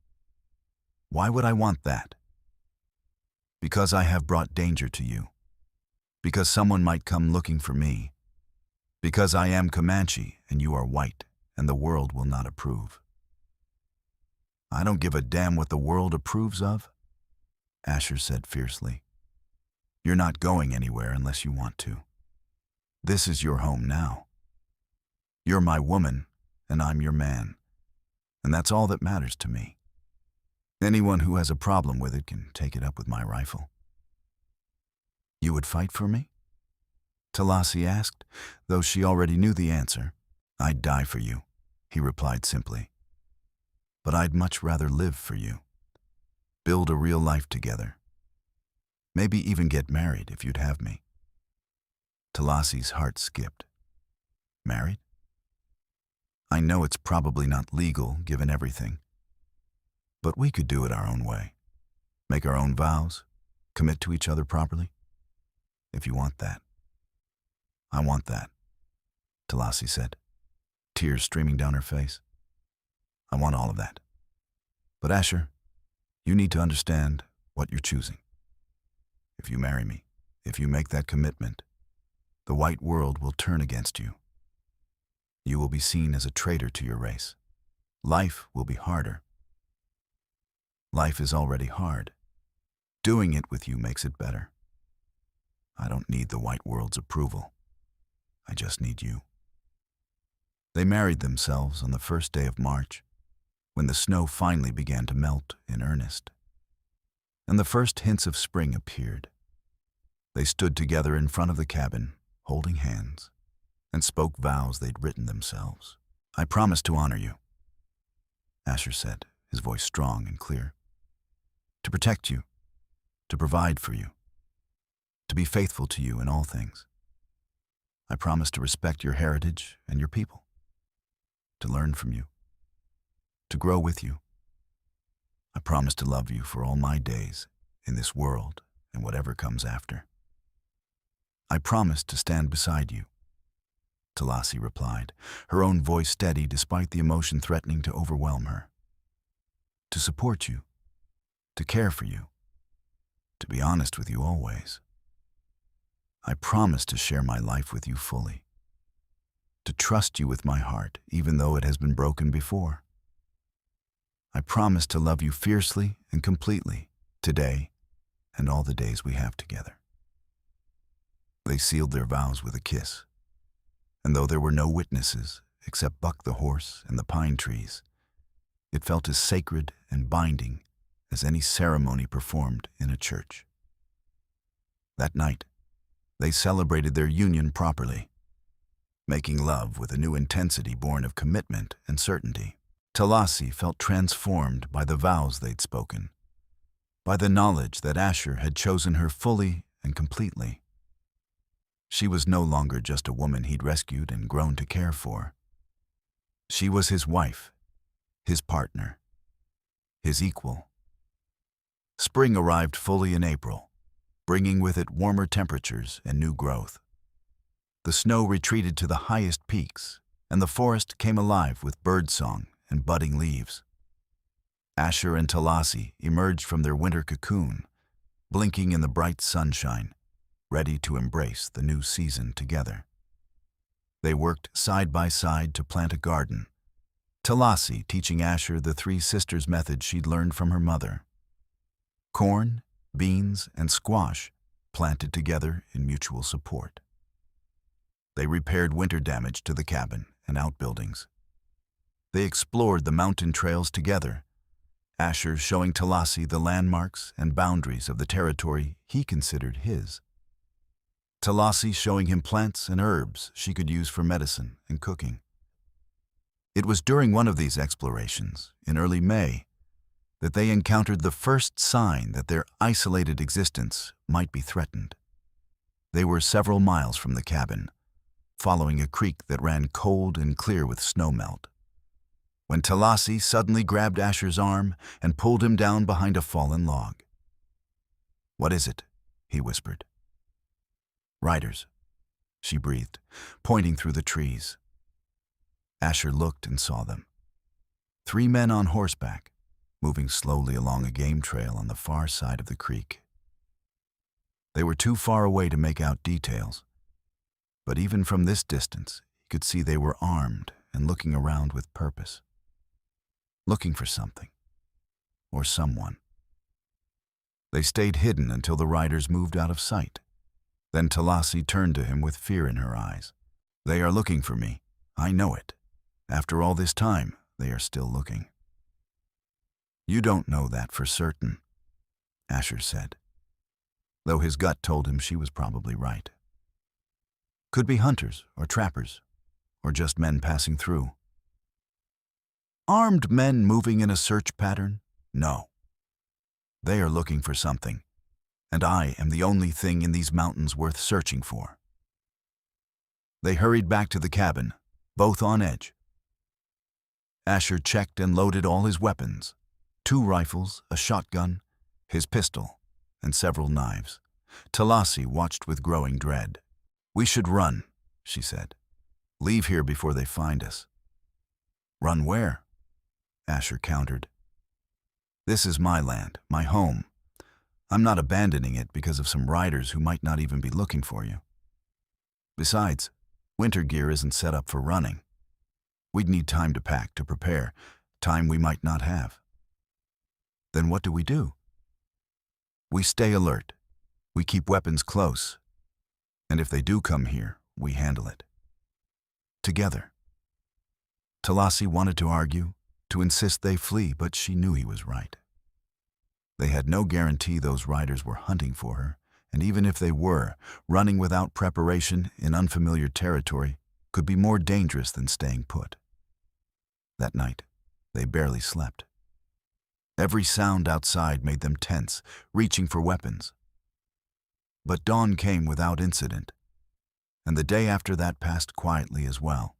"Why would I want that?" "Because I have brought danger to you. Because someone might come looking for me. Because I am Comanche and you are white, and the world will not approve." "I don't give a damn what the world approves of," Asher said fiercely. "You're not going anywhere unless you want to. This is your home now. You're my woman, and I'm your man, and that's all that matters to me. Anyone who has a problem with it can take it up with my rifle." "You would fight for me?" Talassi asked, though she already knew the answer. "I'd die for you," he replied simply. "But I'd much rather live for you. Build a real life together. Maybe even get married if you'd have me." Talassi's heart skipped. "Married? I know it's probably not legal given everything. But we could do it our own way. Make our own vows, commit to each other properly. If you want that." "I want that," Talassi said, tears streaming down her face. "I want all of that. But Asher, you need to understand what you're choosing. If you marry me, if you make that commitment, the white world will turn against you. You will be seen as a traitor to your race. Life will be harder. Life is already hard. Doing it with you makes it better. I don't need the white world's approval. I just need you." They married themselves on the first day of March, when the snow finally began to melt in earnest, and the first hints of spring appeared. They stood together in front of the cabin, holding hands, and spoke vows they'd written themselves. "I promise to honor you," Asher said, his voice strong and clear. "To protect you, to provide for you, to be faithful to you in all things. I promise to respect your heritage and your people, to learn from you, to grow with you. I promise to love you for all my days in this world and whatever comes after." "I promise to stand beside you," Talassi replied, her own voice steady despite the emotion threatening to overwhelm her. "To support you, to care for you, to be honest with you always. I promise to share my life with you fully, to trust you with my heart even though it has been broken before. I promise to love you fiercely and completely today and all the days we have together." They sealed their vows with a kiss, and though there were no witnesses except Buck the horse and the pine trees, it felt as sacred and binding as any ceremony performed in a church. That night, they celebrated their union properly, making love with a new intensity born of commitment and certainty. Talassi felt transformed by the vows they'd spoken, by the knowledge that Asher had chosen her fully and completely. She was no longer just a woman he'd rescued and grown to care for. She was his wife, his partner, his equal. Spring arrived fully in April, bringing with it warmer temperatures and new growth. The snow retreated to the highest peaks, and the forest came alive with birdsong and budding leaves. Asher and Talassi emerged from their winter cocoon, blinking in the bright sunshine, ready to embrace the new season together. They worked side by side to plant a garden, Talassi teaching Asher the three sisters' method she'd learned from her mother. Corn, beans, and squash planted together in mutual support. They repaired winter damage to the cabin and outbuildings. They explored the mountain trails together, Asher showing Talasi the landmarks and boundaries of the territory he considered his. Talasi showing him plants and herbs she could use for medicine and cooking. It was during one of these explorations, in early May, that they encountered the first sign that their isolated existence might be threatened. They were several miles from the cabin, following a creek that ran cold and clear with snowmelt, when Talasi suddenly grabbed Asher's arm and pulled him down behind a fallen log. "What is it?" he whispered. "Riders," she breathed, pointing through the trees. Asher looked and saw them. 3 men on horseback, moving slowly along a game trail on the far side of the creek. They were too far away to make out details, but even from this distance, he could see they were armed and looking around with purpose. Looking for something, or someone. They stayed hidden until the riders moved out of sight. Then Talasi turned to him with fear in her eyes. "They are looking for me. I know it. After all this time, they are still looking." "You don't know that for certain," Asher said, though his gut told him she was probably right. "Could be hunters or trappers, or just men passing through." "Armed men moving in a search pattern? No. They are looking for something, and I am the only thing in these mountains worth searching for." They hurried back to the cabin, both on edge. Asher checked and loaded all his weapons: 2 rifles, a shotgun, his pistol, and several knives. Talasi watched with growing dread. "We should run," she said. "Leave here before they find us." "Run where?" Asher countered. "This is my land, my home. I'm not abandoning it because of some riders who might not even be looking for you. Besides, winter gear isn't set up for running. We'd need time to pack, to prepare, time we might not have." "Then what do we do?" "We stay alert. We keep weapons close. And if they do come here, we handle it. Together." Talasi wanted to argue, to insist they flee, but she knew he was right. They had no guarantee those riders were hunting for her, and even if they were, running without preparation in unfamiliar territory could be more dangerous than staying put. That night, they barely slept. Every sound outside made them tense, reaching for weapons. But dawn came without incident, and the day after that passed quietly as well.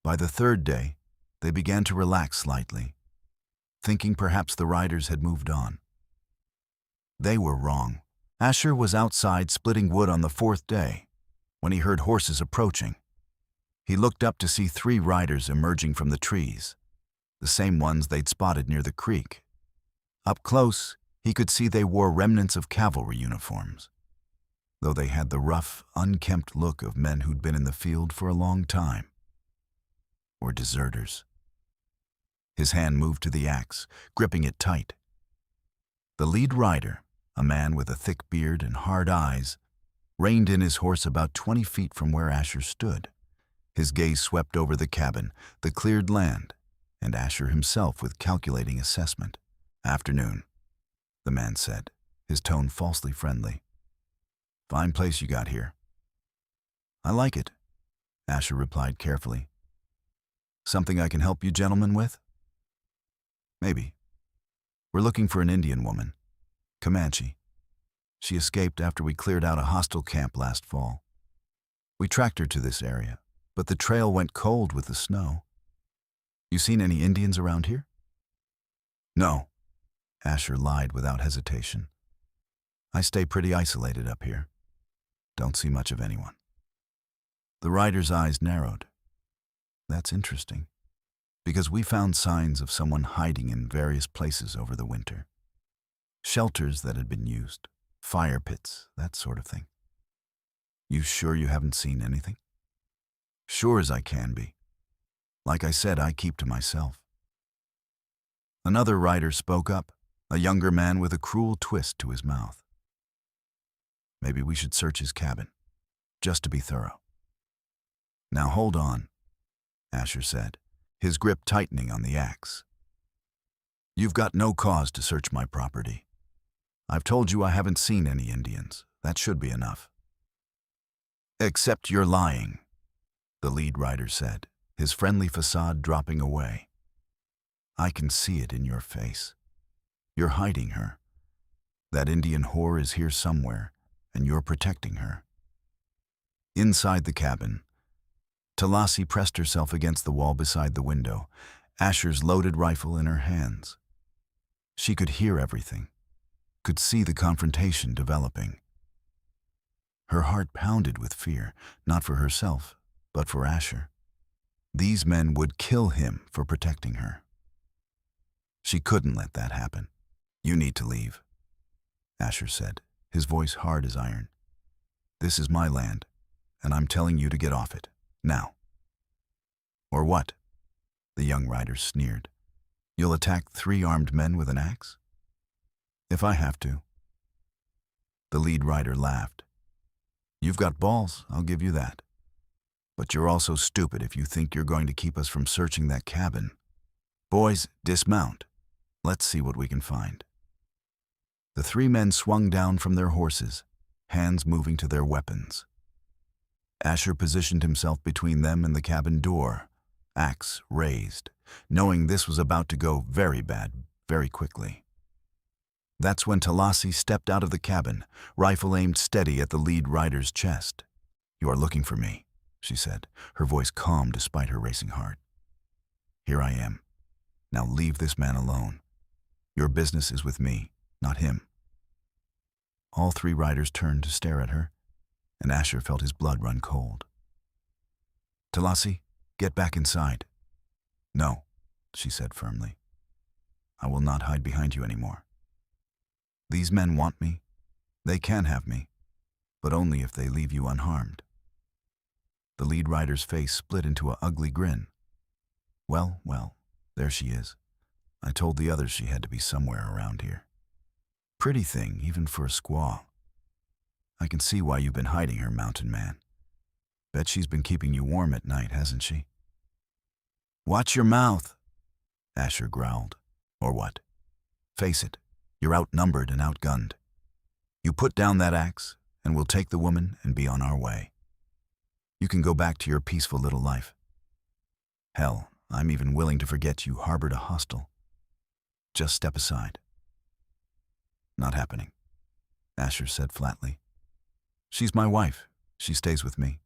By the 3rd day, they began to relax slightly, thinking perhaps the riders had moved on. They were wrong. Asher was outside splitting wood on the 4th day when he heard horses approaching. He looked up to see 3 riders emerging from the trees, the same ones they'd spotted near the creek. Up close, he could see they wore remnants of cavalry uniforms, though they had the rough, unkempt look of men who'd been in the field for a long time. Or deserters. His hand moved to the axe, gripping it tight. The lead rider, a man with a thick beard and hard eyes, reined in his horse about 20 feet from where Asher stood. His gaze swept over the cabin, the cleared land, and Asher himself with calculating assessment. "Afternoon," the man said, his tone falsely friendly. "Fine place you got here." "I like it," Asher replied carefully. "Something I can help you gentlemen with?" "Maybe. We're looking for an Indian woman, Comanche. She escaped after we cleared out a hostile camp last fall. We tracked her to this area, but the trail went cold with the snow. You seen any Indians around here?" "No," Asher lied without hesitation. "I stay pretty isolated up here. Don't see much of anyone." The rider's eyes narrowed. "That's interesting, because we found signs of someone hiding in various places over the winter. Shelters that had been used, fire pits, that sort of thing. You sure you haven't seen anything?" "Sure as I can be. Like I said, I keep to myself." Another rider spoke up, a younger man with a cruel twist to his mouth. "Maybe we should search his cabin, just to be thorough." "Now hold on," Asher said, his grip tightening on the axe. You've got no cause to search my property. I've told you I haven't seen any Indians. That should be enough. Except you're lying, the lead rider said, his friendly facade dropping away. I can see it in your face. You're hiding her. That Indian whore is here somewhere, and you're protecting her. Inside the cabin, Talasi pressed herself against the wall beside the window, Asher's loaded rifle in her hands. She could hear everything, could see the confrontation developing. Her heart pounded with fear, not for herself, but for Asher. These men would kill him for protecting her. She couldn't let that happen. You need to leave, Asher said, his voice hard as iron. This is my land, and I'm telling you to get off it, now. Or what? The young rider sneered. You'll attack 3 armed men with an axe? If I have to. The lead rider laughed. You've got balls, I'll give you that. But you're also stupid if you think you're going to keep us from searching that cabin. Boys, dismount. Let's see what we can find. The 3 men swung down from their horses, hands moving to their weapons. Asher positioned himself between them and the cabin door, axe raised, knowing this was about to go very bad very quickly. That's when Talasi stepped out of the cabin, rifle aimed steady at the lead rider's chest. You are looking for me, she said, her voice calm despite her racing heart. Here I am. Now leave this man alone. Your business is with me, not him. All 3 riders turned to stare at her, and Asher felt his blood run cold. Talasi, get back inside. No, she said firmly. I will not hide behind you anymore. These men want me. They can have me, but only if they leave you unharmed. The lead rider's face split into an ugly grin. Well, there she is. I told the others she had to be somewhere around here. Pretty thing, even for a squaw. I can see why you've been hiding her, mountain man. Bet she's been keeping you warm at night, hasn't she? Watch your mouth, Asher growled. Or what? Face it, you're outnumbered and outgunned. You put down that axe, and we'll take the woman and be on our way. You can go back to your peaceful little life. Hell, I'm even willing to forget you harbored a hostile. Just step aside. Not happening, Asher said flatly. She's my wife. She stays with me.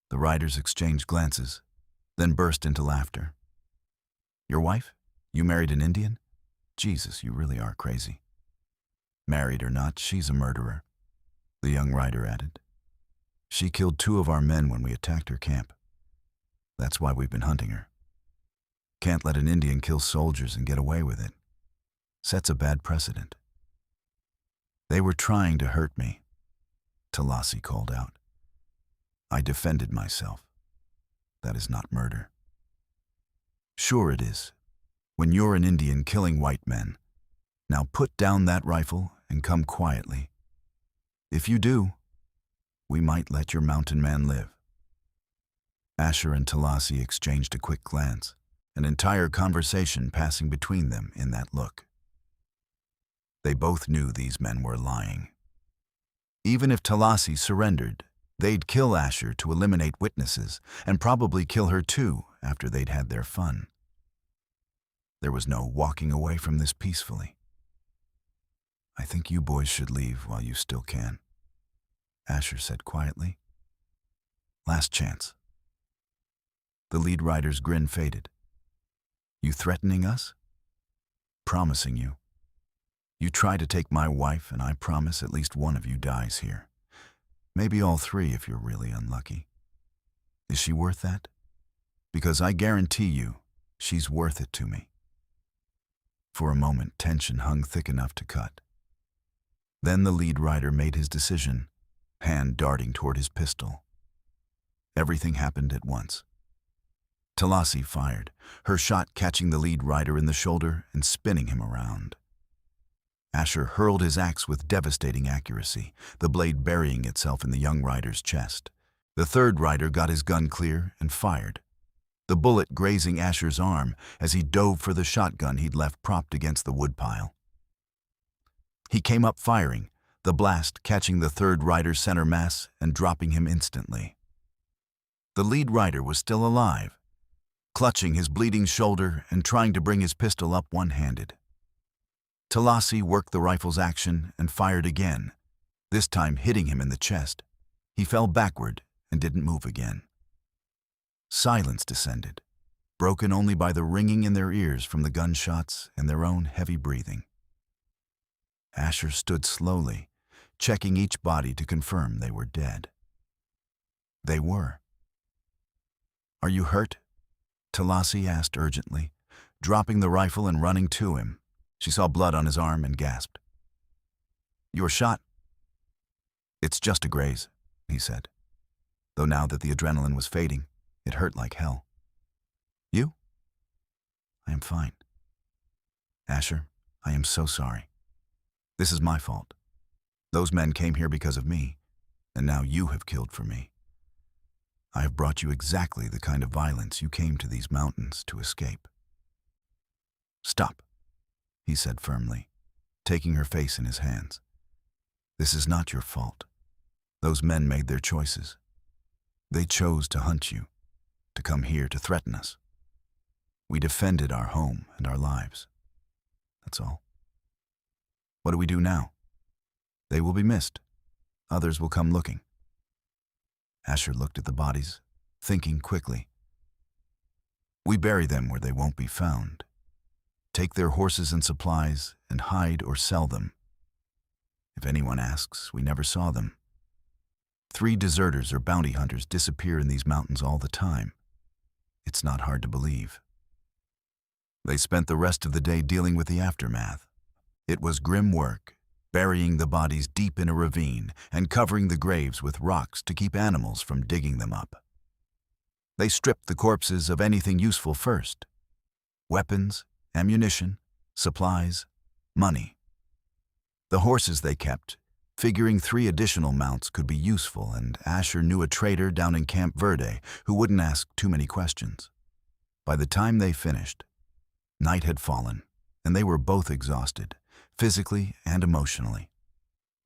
The riders exchanged glances, then burst into laughter. Your wife? You married an Indian? Jesus, you really are crazy. Married or not, she's a murderer, the young rider added. She killed 2 of our men when we attacked her camp. That's why we've been hunting her. Can't let an Indian kill soldiers and get away with it. Sets a bad precedent. They were trying to hurt me, Talasi called out. I defended myself. That is not murder. Sure it is, when you're an Indian killing white men. Now put down that rifle and come quietly. If you do, we might let your mountain man live. Asher and Talasi exchanged a quick glance, an entire conversation passing between them in that look. They both knew these men were lying. Even if Talasi surrendered, they'd kill Asher to eliminate witnesses, and probably kill her too after they'd had their fun. There was no walking away from this peacefully. I think you boys should leave while you still can, Asher said quietly. Last chance. The lead rider's grin faded. You threatening us? Promising you. You try to take my wife, and I promise at least one of you dies here. Maybe all 3 if you're really unlucky. Is she worth that? Because I guarantee you, she's worth it to me. For a moment, tension hung thick enough to cut. Then the lead rider made his decision, hand darting toward his pistol. Everything happened at once. Talasi fired, her shot catching the lead rider in the shoulder and spinning him around. Asher hurled his axe with devastating accuracy, the blade burying itself in the young rider's chest. The third rider got his gun clear and fired. the bullet grazing Asher's arm as he dove for the shotgun he'd left propped against the woodpile. He came up firing, the blast catching the third rider's center mass and dropping him instantly. The lead rider was still alive, clutching his bleeding shoulder and trying to bring his pistol up one-handed. Talasi worked the rifle's action and fired again, this time hitting him in the chest. He fell backward and didn't move again. Silence descended, broken only by the ringing in their ears from the gunshots and their own heavy breathing. Asher stood slowly, checking each body to confirm they were dead. They were. "Are you hurt?" Talasi asked urgently, dropping the rifle and running to him. She saw blood on his arm and gasped. "You were shot?" "It's just a graze," he said, though now that the adrenaline was fading, it hurt like hell. "You?" "I am fine." "Asher, I am so sorry. This is my fault. Those men came here because of me, and now you have killed for me. I have brought you exactly the kind of violence you came to these mountains to escape." "Stop," he said firmly, taking her face in his hands. "This is not your fault. Those men made their choices. They chose to hunt you, to come here to threaten us. We defended our home and our lives. That's all. What do we do now? They will be missed. Others will come looking." Asher looked at the bodies, thinking quickly. "We bury them where they won't be found. Take their horses and supplies and hide or sell them. If anyone asks, we never saw them. 3 deserters or bounty hunters disappear in these mountains all the time. It's not hard to believe." They spent the rest of the day dealing with the aftermath. It was grim work, burying the bodies deep in a ravine and covering the graves with rocks to keep animals from digging them up. They stripped the corpses of anything useful first: weapons, ammunition, supplies, money. The horses they kept, figuring 3 additional mounts could be useful, and Asher knew a trader down in Camp Verde who wouldn't ask too many questions. By the time they finished, night had fallen, and they were both exhausted, physically and emotionally.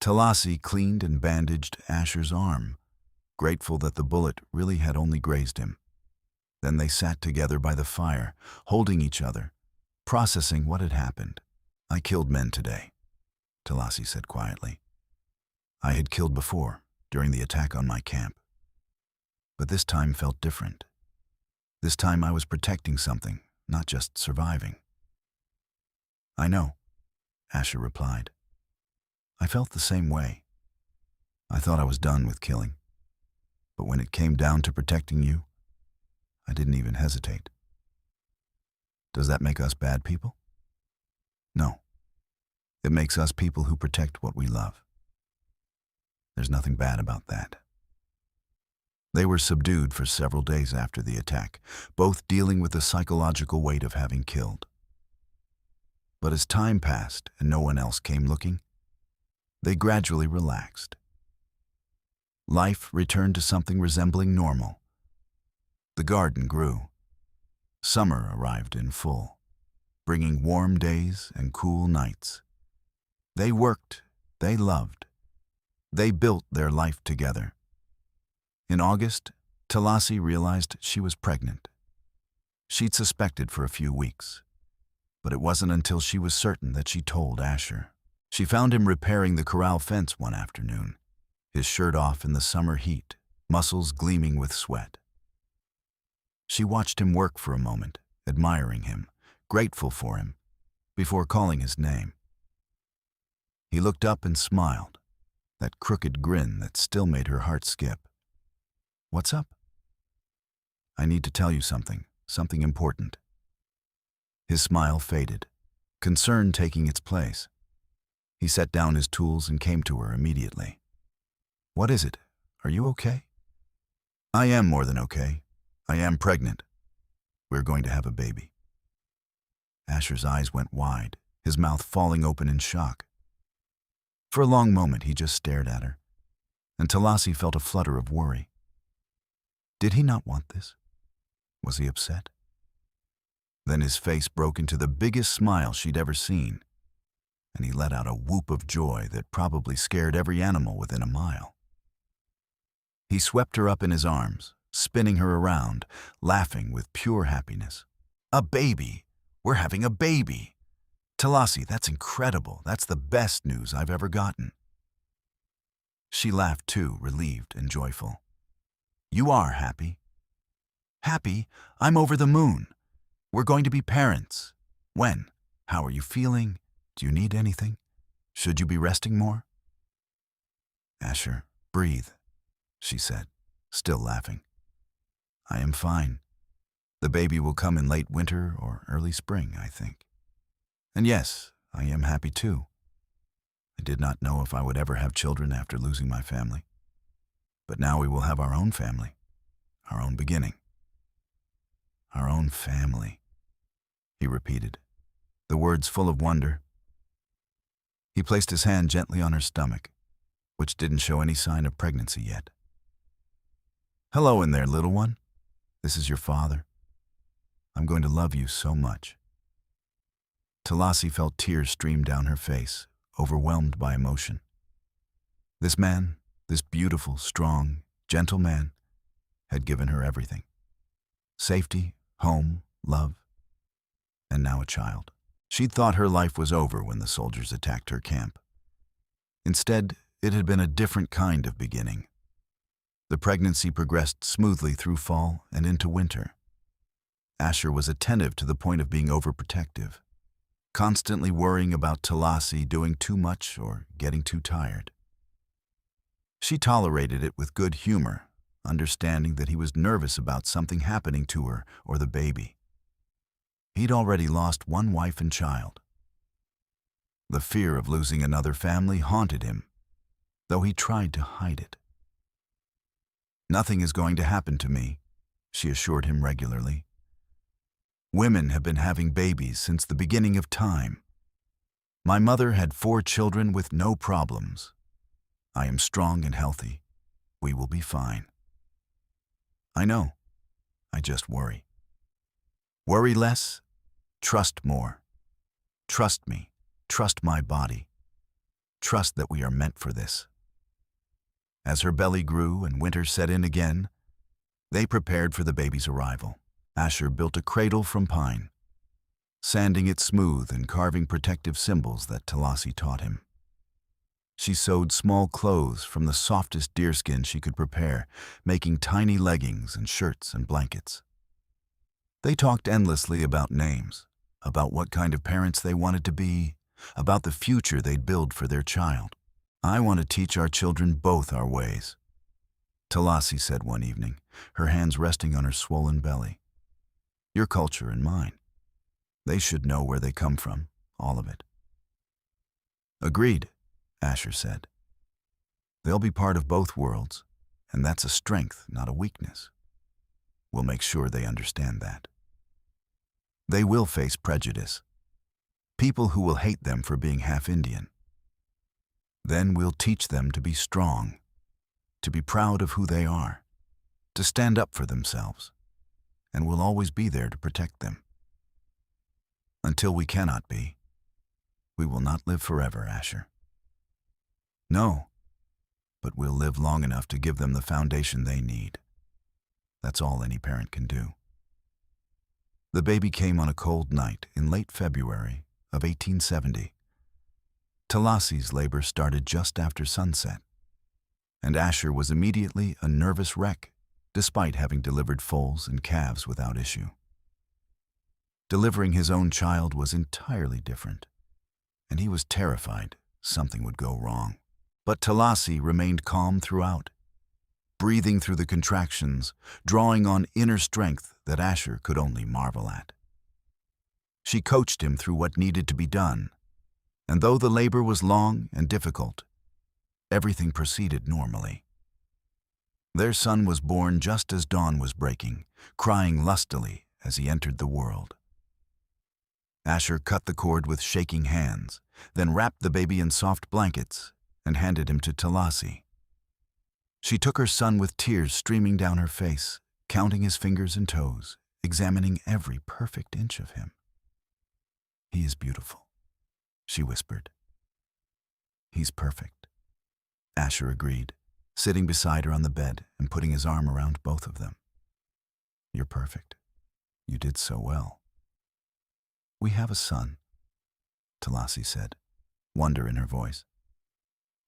Talasi cleaned and bandaged Asher's arm, grateful that the bullet really had only grazed him. Then they sat together by the fire, holding each other, processing what had happened. "I killed men today," Talasi said quietly. "I had killed before, during the attack on my camp. But this time felt different. This time I was protecting something, not just surviving." "I know," Asher replied. "I felt the same way. I thought I was done with killing. But when it came down to protecting you, I didn't even hesitate." "Does that make us bad people?" "No. It makes us people who protect what we love. There's nothing bad about that." They were subdued for several days after the attack, both dealing with the psychological weight of having killed. But as time passed and no one else came looking, they gradually relaxed. Life returned to something resembling normal. The garden grew. Summer arrived in full, bringing warm days and cool nights. They worked, they loved. They built their life together. In August, Talasi realized she was pregnant. She'd suspected for a few weeks, but it wasn't until she was certain that she told Asher. She found him repairing the corral fence one afternoon, his shirt off in the summer heat, muscles gleaming with sweat. She watched him work for a moment, admiring him, grateful for him, before calling his name. He looked up and smiled, that crooked grin that still made her heart skip. "What's up?" "I need to tell you something important." His smile faded, concern taking its place. He set down his tools and came to her immediately. "What is it? Are you okay?" "I am more than okay. I am pregnant. We're going to have a baby." Asher's eyes went wide, his mouth falling open in shock. For a long moment he just stared at her, and Talasi felt a flutter of worry. Did he not want this? Was he upset? Then his face broke into the biggest smile she'd ever seen, and he let out a whoop of joy that probably scared every animal within a mile. He swept her up in his arms, spinning her around, laughing with pure happiness. "A baby! We're having a baby! Talassi, that's incredible. That's the best news I've ever gotten." She laughed too, relieved and joyful. "You are happy?" "Happy? I'm over the moon. We're going to be parents. When? How are you feeling? Do you need anything? Should you be resting more?" "Asher, breathe," she said, still laughing. "I am fine. The baby will come in late winter or early spring, I think. And yes, I am happy too. I did not know if I would ever have children after losing my family. But now we will have our own family, our own beginning." "Our own family," he repeated, the words full of wonder. He placed his hand gently on her stomach, which didn't show any sign of pregnancy yet. "Hello in there, little one. This is your father. I'm going to love you so much." Talassi felt tears stream down her face, overwhelmed by emotion. This man, this beautiful, strong, gentle man, had given her everything. Safety, home, love, and now a child. She'd thought her life was over when the soldiers attacked her camp. Instead, it had been a different kind of beginning. The pregnancy progressed smoothly through fall and into winter. Asher was attentive to the point of being overprotective, constantly worrying about Talassi doing too much or getting too tired. She tolerated it with good humor, understanding that he was nervous about something happening to her or the baby. He'd already lost one wife and child. The fear of losing another family haunted him, though he tried to hide it. "Nothing is going to happen to me," she assured him regularly. "Women have been having babies since the beginning of time. My mother had 4 children with no problems. I am strong and healthy. We will be fine." "I know. I just worry." "Worry less. Trust more. Trust me. Trust my body. Trust that we are meant for this." As her belly grew and winter set in again, they prepared for the baby's arrival. Asher built a cradle from pine, sanding it smooth and carving protective symbols that Talassi taught him. She sewed small clothes from the softest deerskin she could prepare, making tiny leggings and shirts and blankets. They talked endlessly about names, about what kind of parents they wanted to be, about the future they'd build for their child. "I want to teach our children both our ways," Talassi said one evening, her hands resting on her swollen belly. "Your culture and mine. They should know where they come from, all of it." "Agreed," Asher said. "They'll be part of both worlds, and that's a strength, not a weakness. We'll make sure they understand that. They will face prejudice, people who will hate them for being half Indian. Then we'll teach them to be strong, to be proud of who they are, to stand up for themselves, and we'll always be there to protect them. Until we cannot be, we will not live forever, Asher." "No, but we'll live long enough to give them the foundation they need. That's all any parent can do." The baby came on a cold night in late February of 1870. Talassi's labor started just after sunset, and Asher was immediately a nervous wreck, despite having delivered foals and calves without issue. Delivering his own child was entirely different, and he was terrified something would go wrong. But Talassi remained calm throughout, breathing through the contractions, drawing on inner strength that Asher could only marvel at. She coached him through what needed to be done, and though the labor was long and difficult, everything proceeded normally. Their son was born just as dawn was breaking, crying lustily as he entered the world. Asher cut the cord with shaking hands, then wrapped the baby in soft blankets and handed him to Talassi. She took her son with tears streaming down her face, counting his fingers and toes examining every perfect inch of him. "He is beautiful," she whispered. "He's perfect," Asher agreed, sitting beside her on the bed and putting his arm around both of them. "You're perfect. You did so well." "We have a son," Talasi said, wonder in her voice.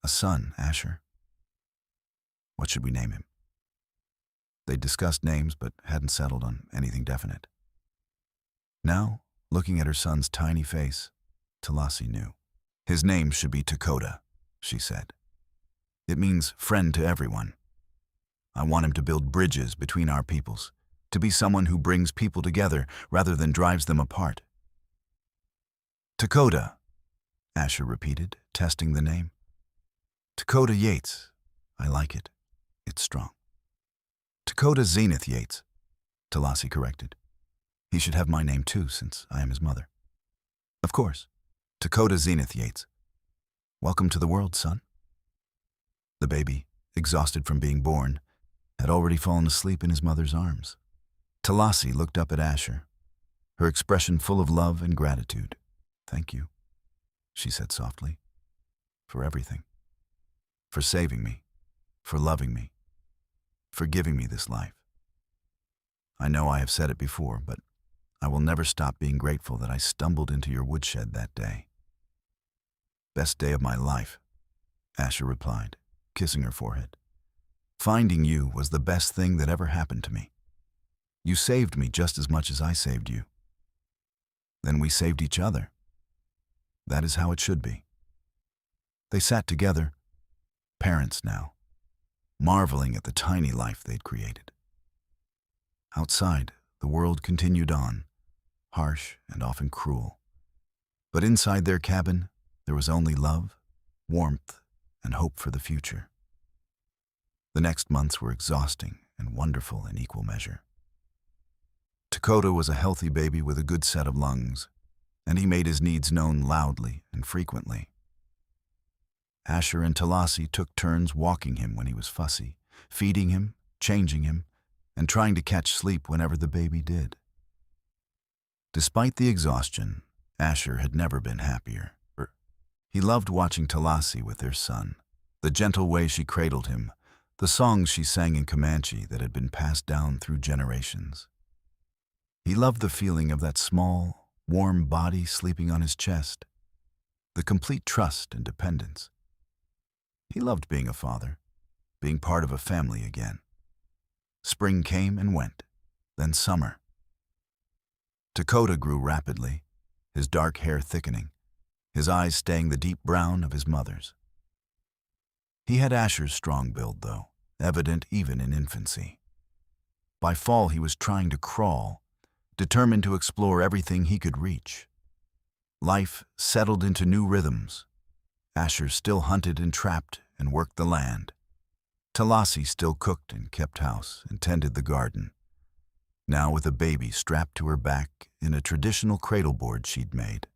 "A son, Asher. What should we name him?" They'd discussed names but hadn't settled on anything definite. Now, looking at her son's tiny face, Talasi knew. "His name should be Dakota," she said. "It means friend to everyone. I want him to build bridges between our peoples, to be someone who brings people together rather than drives them apart." "Dakota," Asher repeated, testing the name. "Dakota Yates. I like it. It's strong." "Dakota Zenith Yates," Talasi corrected. "He should have my name too, since I am his mother." "Of course. Dakota Zenith Yates. Welcome to the world, son." The baby, exhausted from being born, had already fallen asleep in his mother's arms. Talasi looked up at Asher, her expression full of love and gratitude. "Thank you," she said softly, "for everything. For saving me, for loving me, for giving me this life. I know I have said it before, but I will never stop being grateful that I stumbled into your woodshed that day." "Best day of my life," Asher replied, kissing her forehead. "Finding you was the best thing that ever happened to me. You saved me just as much as I saved you. Then we saved each other. That is how it should be." They sat together, parents now, marveling at the tiny life they'd created. Outside, the world continued on, harsh and often cruel. But inside their cabin, there was only love, warmth, and hope for the future. The next months were exhausting and wonderful in equal measure. Dakota was a healthy baby with a good set of lungs, and he made his needs known loudly and frequently. Asher and Talasi took turns walking him when he was fussy, feeding him, changing him, and trying to catch sleep whenever the baby did. Despite the exhaustion, Asher had never been happier. He loved watching Talasi with their son, the gentle way she cradled him, the songs she sang in Comanche that had been passed down through generations. He loved the feeling of that small, warm body sleeping on his chest, the complete trust and dependence. He loved being a father, being part of a family again. Spring came and went, then summer. Dakota grew rapidly, his dark hair thickening, his eyes staying the deep brown of his mother's. He had Asher's strong build, though, evident even in infancy. By fall, he was trying to crawl, determined to explore everything he could reach. Life settled into new rhythms. Asher still hunted and trapped and worked the land. Talasi still cooked and kept house and tended the garden, now with a baby strapped to her back in a traditional cradleboard she'd made.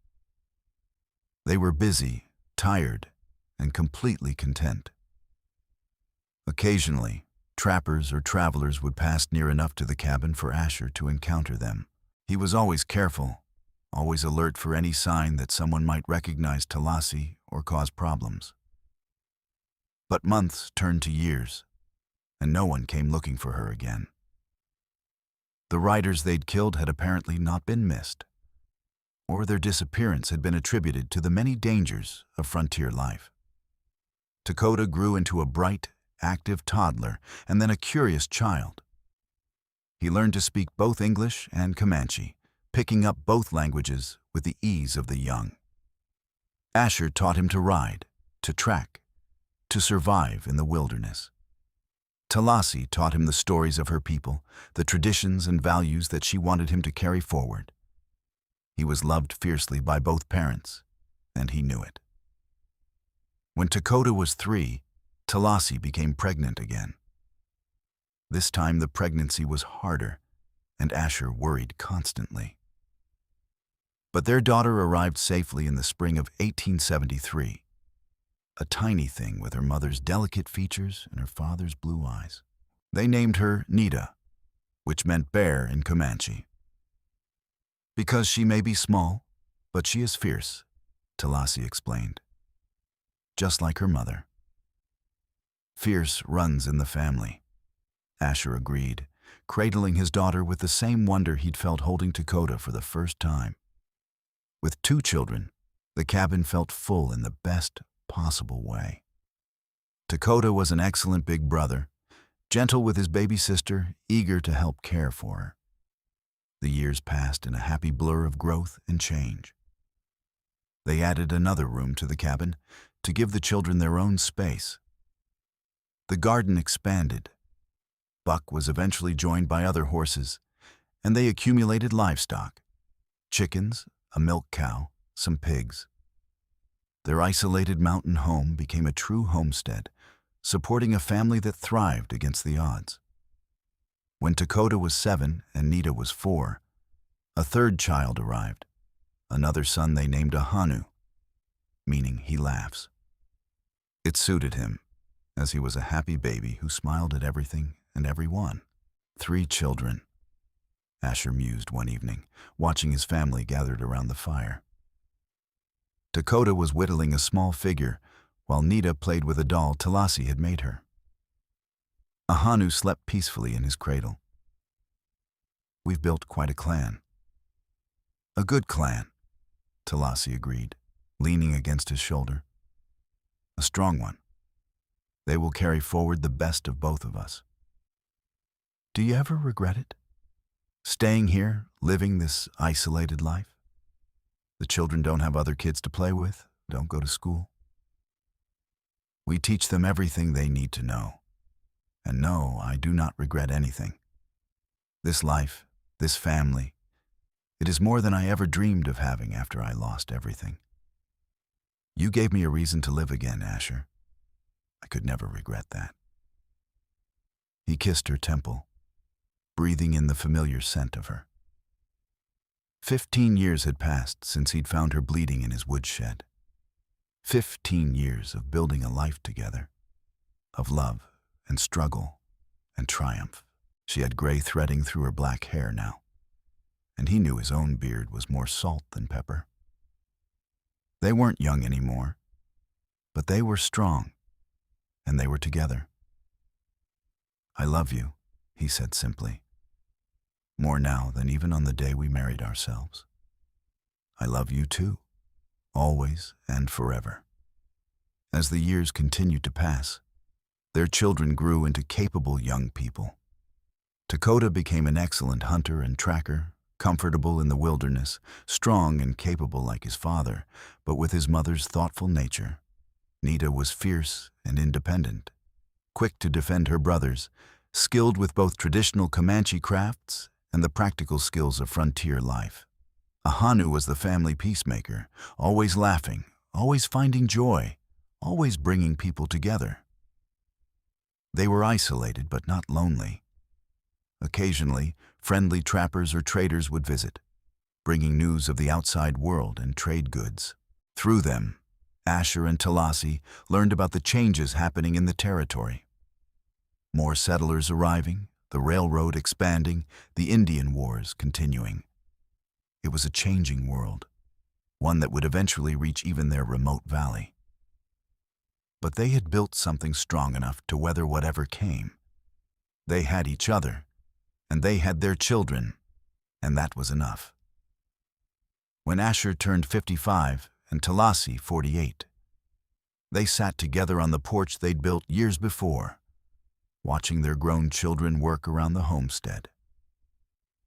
They were busy, tired, and completely content. Occasionally, trappers or travelers would pass near enough to the cabin for Asher to encounter them. He was always careful, always alert for any sign that someone might recognize Talasi or cause problems. But months turned to years, and no one came looking for her again. The riders they'd killed had apparently not been missed, or their disappearance had been attributed to the many dangers of frontier life. Dakota grew into a bright, active toddler and then a curious child. He learned to speak both English and Comanche, picking up both languages with the ease of the young. Asher taught him to ride, to track, to survive in the wilderness. Talasi taught him the stories of her people, the traditions and values that she wanted him to carry forward. He was loved fiercely by both parents, and he knew it. When Dakota was 3, Talasi became pregnant again. This time the pregnancy was harder, and Asher worried constantly. But their daughter arrived safely in the spring of 1873, a tiny thing with her mother's delicate features and her father's blue eyes. They named her Nita, which meant bear in Comanche. Because she may be small, but she is fierce, Talasi explained. Just like her mother. Fierce runs in the family, Asher agreed, cradling his daughter with the same wonder he'd felt holding Dakota for the first time. With 2 children, the cabin felt full in the best possible way. Dakota was an excellent big brother, gentle with his baby sister, eager to help care for her. The years passed in a happy blur of growth and change. They added another room to the cabin to give the children their own space. The garden expanded. Buck was eventually joined by other horses, and they accumulated livestock: chickens, a milk cow, some pigs. Their isolated mountain home became a true homestead, supporting a family that thrived against the odds. When Dakota was 7 and Nita was 4, a third child arrived, another son they named Ahanu, meaning he laughs. It suited him, as he was a happy baby who smiled at everything and everyone. 3 children, Asher mused one evening, watching his family gathered around the fire. Dakota was whittling a small figure, while Nita played with a doll Talasi had made her. Ahanu slept peacefully in his cradle. We've built quite a clan. A good clan, Talasi agreed, leaning against his shoulder. A strong one. They will carry forward the best of both of us. Do you ever regret it? Staying here, living this isolated life? The children don't have other kids to play with, don't go to school. We teach them everything they need to know. And no, I do not regret anything. This life, this family, it is more than I ever dreamed of having after I lost everything. You gave me a reason to live again, Asher. I could never regret that. He kissed her temple, breathing in the familiar scent of her. 15 years had passed since he'd found her bleeding in his woodshed. 15 years of building a life together, of love and struggle and triumph. She had gray threading through her black hair now, and he knew his own beard was more salt than pepper. They weren't young anymore, but they were strong, and they were together. I love you, he said simply. More now than even on the day we married ourselves. I love you too, always and forever. As the years continued to pass, their children grew into capable young people. Dakota became an excellent hunter and tracker, comfortable in the wilderness, strong and capable like his father, but with his mother's thoughtful nature. Nita was fierce and independent, quick to defend her brothers, skilled with both traditional Comanche crafts and the practical skills of frontier life. Ahanu was the family peacemaker, always laughing, always finding joy, always bringing people together. They were isolated but not lonely. Occasionally, friendly trappers or traders would visit, bringing news of the outside world and trade goods. Through them, Asher and Talasi learned about the changes happening in the territory. More settlers arriving, the railroad expanding, the Indian Wars continuing. It was a changing world, one that would eventually reach even their remote valley. But they had built something strong enough to weather whatever came. They had each other, and they had their children, and that was enough. When Asher turned 55 and Talasi 48, they sat together on the porch they'd built years before, watching their grown children work around the homestead.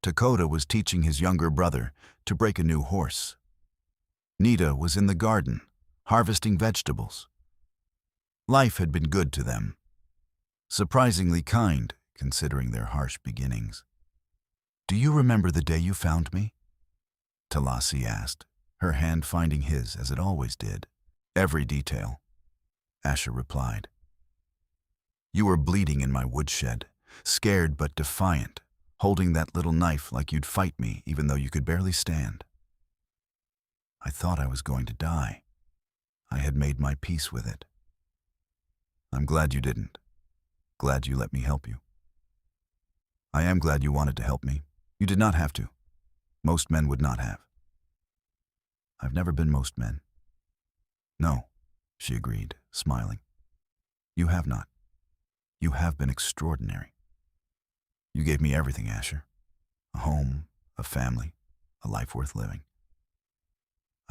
Dakota was teaching his younger brother to break a new horse. Nita was in the garden, harvesting vegetables. Life had been good to them, surprisingly kind considering their harsh beginnings. Do you remember the day you found me? Talasi asked, her hand finding his as it always did. Every detail, Asher replied. You were bleeding in my woodshed, scared but defiant, holding that little knife like you'd fight me even though you could barely stand. I thought I was going to die. I had made my peace with it. I'm glad you didn't. Glad you let me help you. I am glad you wanted to help me. You did not have to. Most men would not have. I've never been most men. No, she agreed, smiling. You have not. You have been extraordinary. You gave me everything, Asher. A home, a family, a life worth living.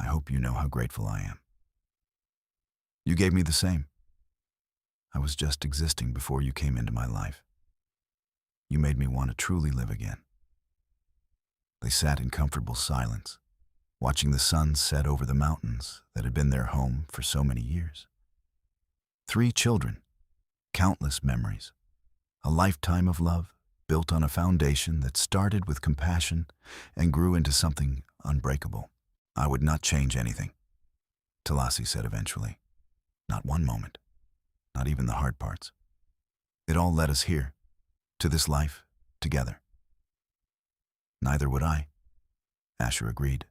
I hope you know how grateful I am. You gave me the same. I was just existing before you came into my life. You made me want to truly live again. They sat in comfortable silence, watching the sun set over the mountains that had been their home for so many years. 3 children, countless memories, a lifetime of love built on a foundation that started with compassion and grew into something unbreakable. I would not change anything, Talasi said eventually. Not one moment, not even the hard parts. It all led us here, to this life, together. Neither would I, Asher agreed.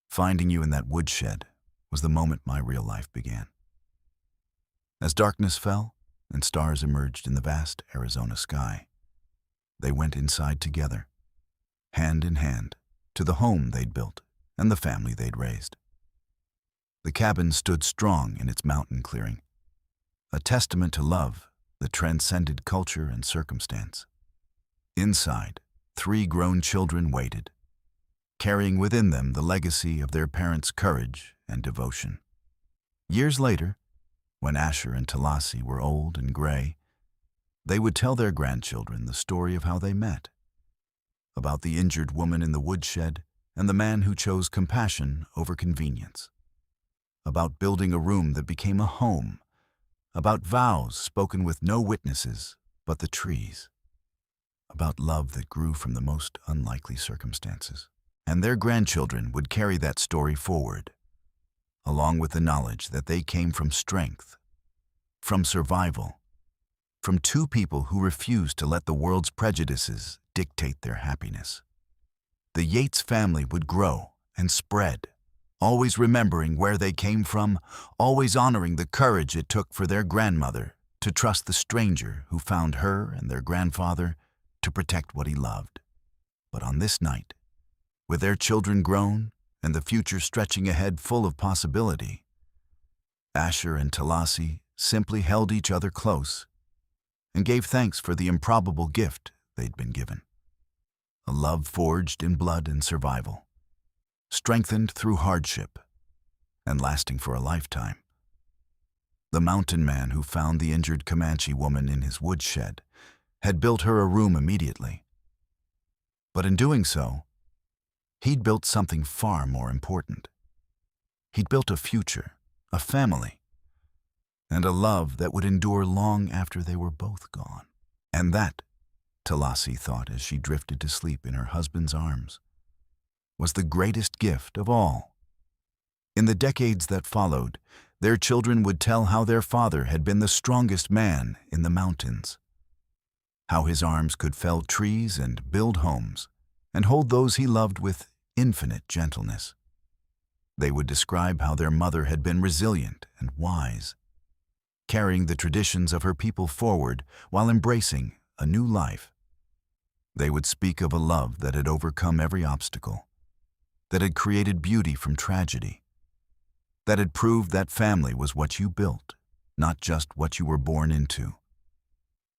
Finding you in that woodshed was the moment my real life began. As darkness fell and stars emerged in the vast Arizona sky, they went inside together, hand in hand, to the home they'd built and the family they'd raised. The cabin stood strong in its mountain clearing, a testament to love that transcended culture and circumstance. Inside, 3 grown children waited, carrying within them the legacy of their parents' courage and devotion. Years later, when Asher and Talasi were old and gray, they would tell their grandchildren the story of how they met, about the injured woman in the woodshed and the man who chose compassion over convenience, about building a room that became a home, about vows spoken with no witnesses but the trees, about love that grew from the most unlikely circumstances. And their grandchildren would carry that story forward, along with the knowledge that they came from strength, from survival, from 2 people who refused to let the world's prejudices dictate their happiness. The Yates family would grow and spread, always remembering where they came from, always honoring the courage it took for their grandmother to trust the stranger who found her and their grandfather to protect what he loved. But on this night, with their children grown and the future stretching ahead full of possibility, Asher and Talasi simply held each other close and gave thanks for the improbable gift they'd been given. A love forged in blood and survival, strengthened through hardship, and lasting for a lifetime. The mountain man who found the injured Comanche woman in his woodshed had built her a room immediately. But in doing so, he'd built something far more important. He'd built a future, a family, and a love that would endure long after they were both gone. And that, Talasi thought as she drifted to sleep in her husband's arms, was the greatest gift of all. In the decades that followed, their children would tell how their father had been the strongest man in the mountains, how his arms could fell trees and build homes, and hold those he loved with infinite gentleness. They would describe how their mother had been resilient and wise, carrying the traditions of her people forward while embracing a new life. They would speak of a love that had overcome every obstacle, that had created beauty from tragedy, that had proved that family was what you built, not just what you were born into.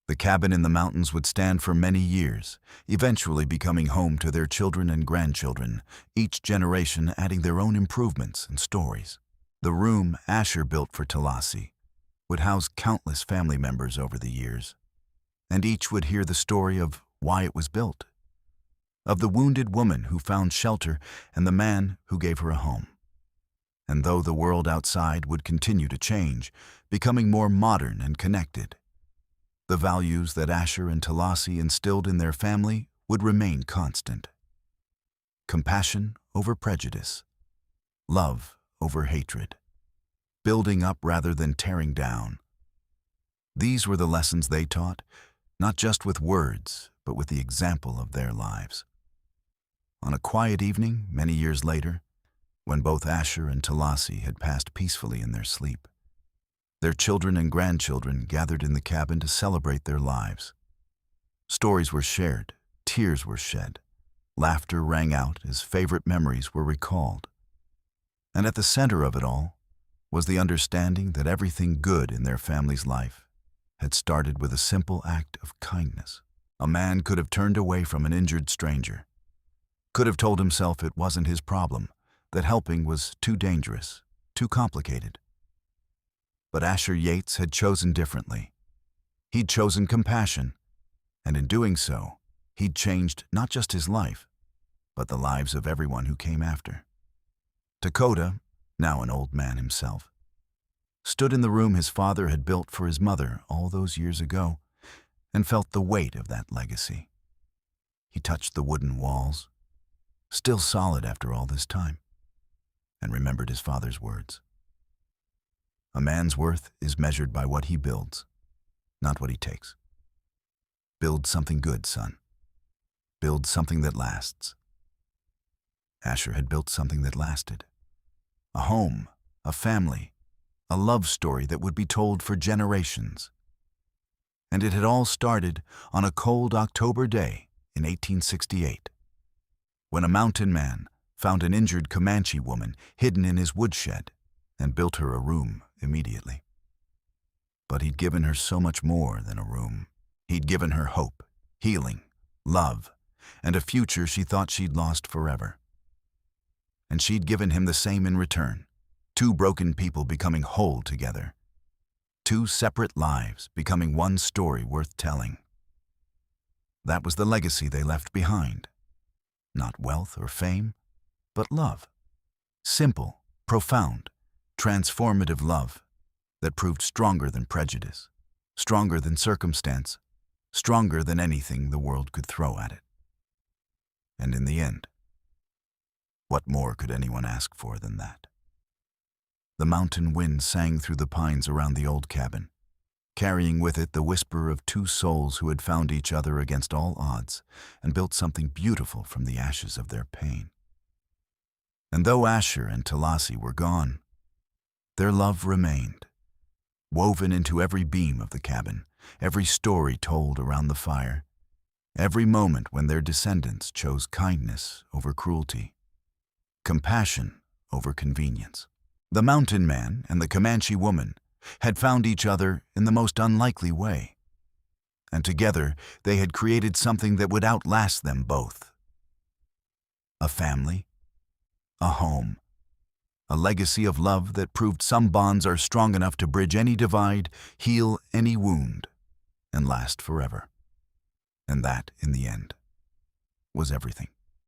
The cabin in the mountains would stand for many years, eventually becoming home to their children and grandchildren, each generation adding their own improvements and stories. The room Asher built for Talasi would house countless family members over the years, and each would hear the story of why it was built, of the wounded woman who found shelter and the man who gave her a home. And though the world outside would continue to change, becoming more modern and connected, the values that Asher and Talasi instilled in their family would remain constant. Compassion over prejudice, love over hatred, building up rather than tearing down. These were the lessons they taught, not just with words, but with the example of their lives. On a quiet evening, many years later, when both Asher and Talasi had passed peacefully in their sleep, their children and grandchildren gathered in the cabin to celebrate their lives. Stories were shared, tears were shed, laughter rang out as favorite memories were recalled. And at the center of it all was the understanding that everything good in their family's life had started with a simple act of kindness. A man could have turned away from an injured stranger, could have told himself it wasn't his problem, that helping was too dangerous, too complicated. But Asher Yates had chosen differently. He'd chosen compassion, and in doing so, he'd changed not just his life, but the lives of everyone who came after. Dakota, now an old man himself, stood in the room his father had built for his mother all those years ago and felt the weight of that legacy. He touched the wooden walls, still solid after all this time, and remembered his father's words. A man's worth is measured by what he builds, not what he takes. Build something good, son. Build something that lasts. Asher had built something that lasted. A home, a family, a love story that would be told for generations. And it had all started on a cold October day in 1868, when a mountain man found an injured Comanche woman hidden in his woodshed and built her a room immediately. But he'd given her so much more than a room. He'd given her hope, healing, love, and a future she thought she'd lost forever. And she'd given him the same in return, two broken people becoming whole together, two separate lives becoming one story worth telling. That was the legacy they left behind. Not wealth or fame, but love. Simple, profound, transformative love that proved stronger than prejudice, stronger than circumstance, stronger than anything the world could throw at it. And in the end, what more could anyone ask for than that? The mountain wind sang through the pines around the old cabin, carrying with it the whisper of two souls who had found each other against all odds and built something beautiful from the ashes of their pain. And though Asher and Talasi were gone, their love remained, woven into every beam of the cabin, every story told around the fire, every moment when their descendants chose kindness over cruelty, compassion over convenience. The mountain man and the Comanche woman had found each other in the most unlikely way, and together they had created something that would outlast them both. A family, a home, a legacy of love that proved some bonds are strong enough to bridge any divide, heal any wound, and last forever. And that, in the end, was everything.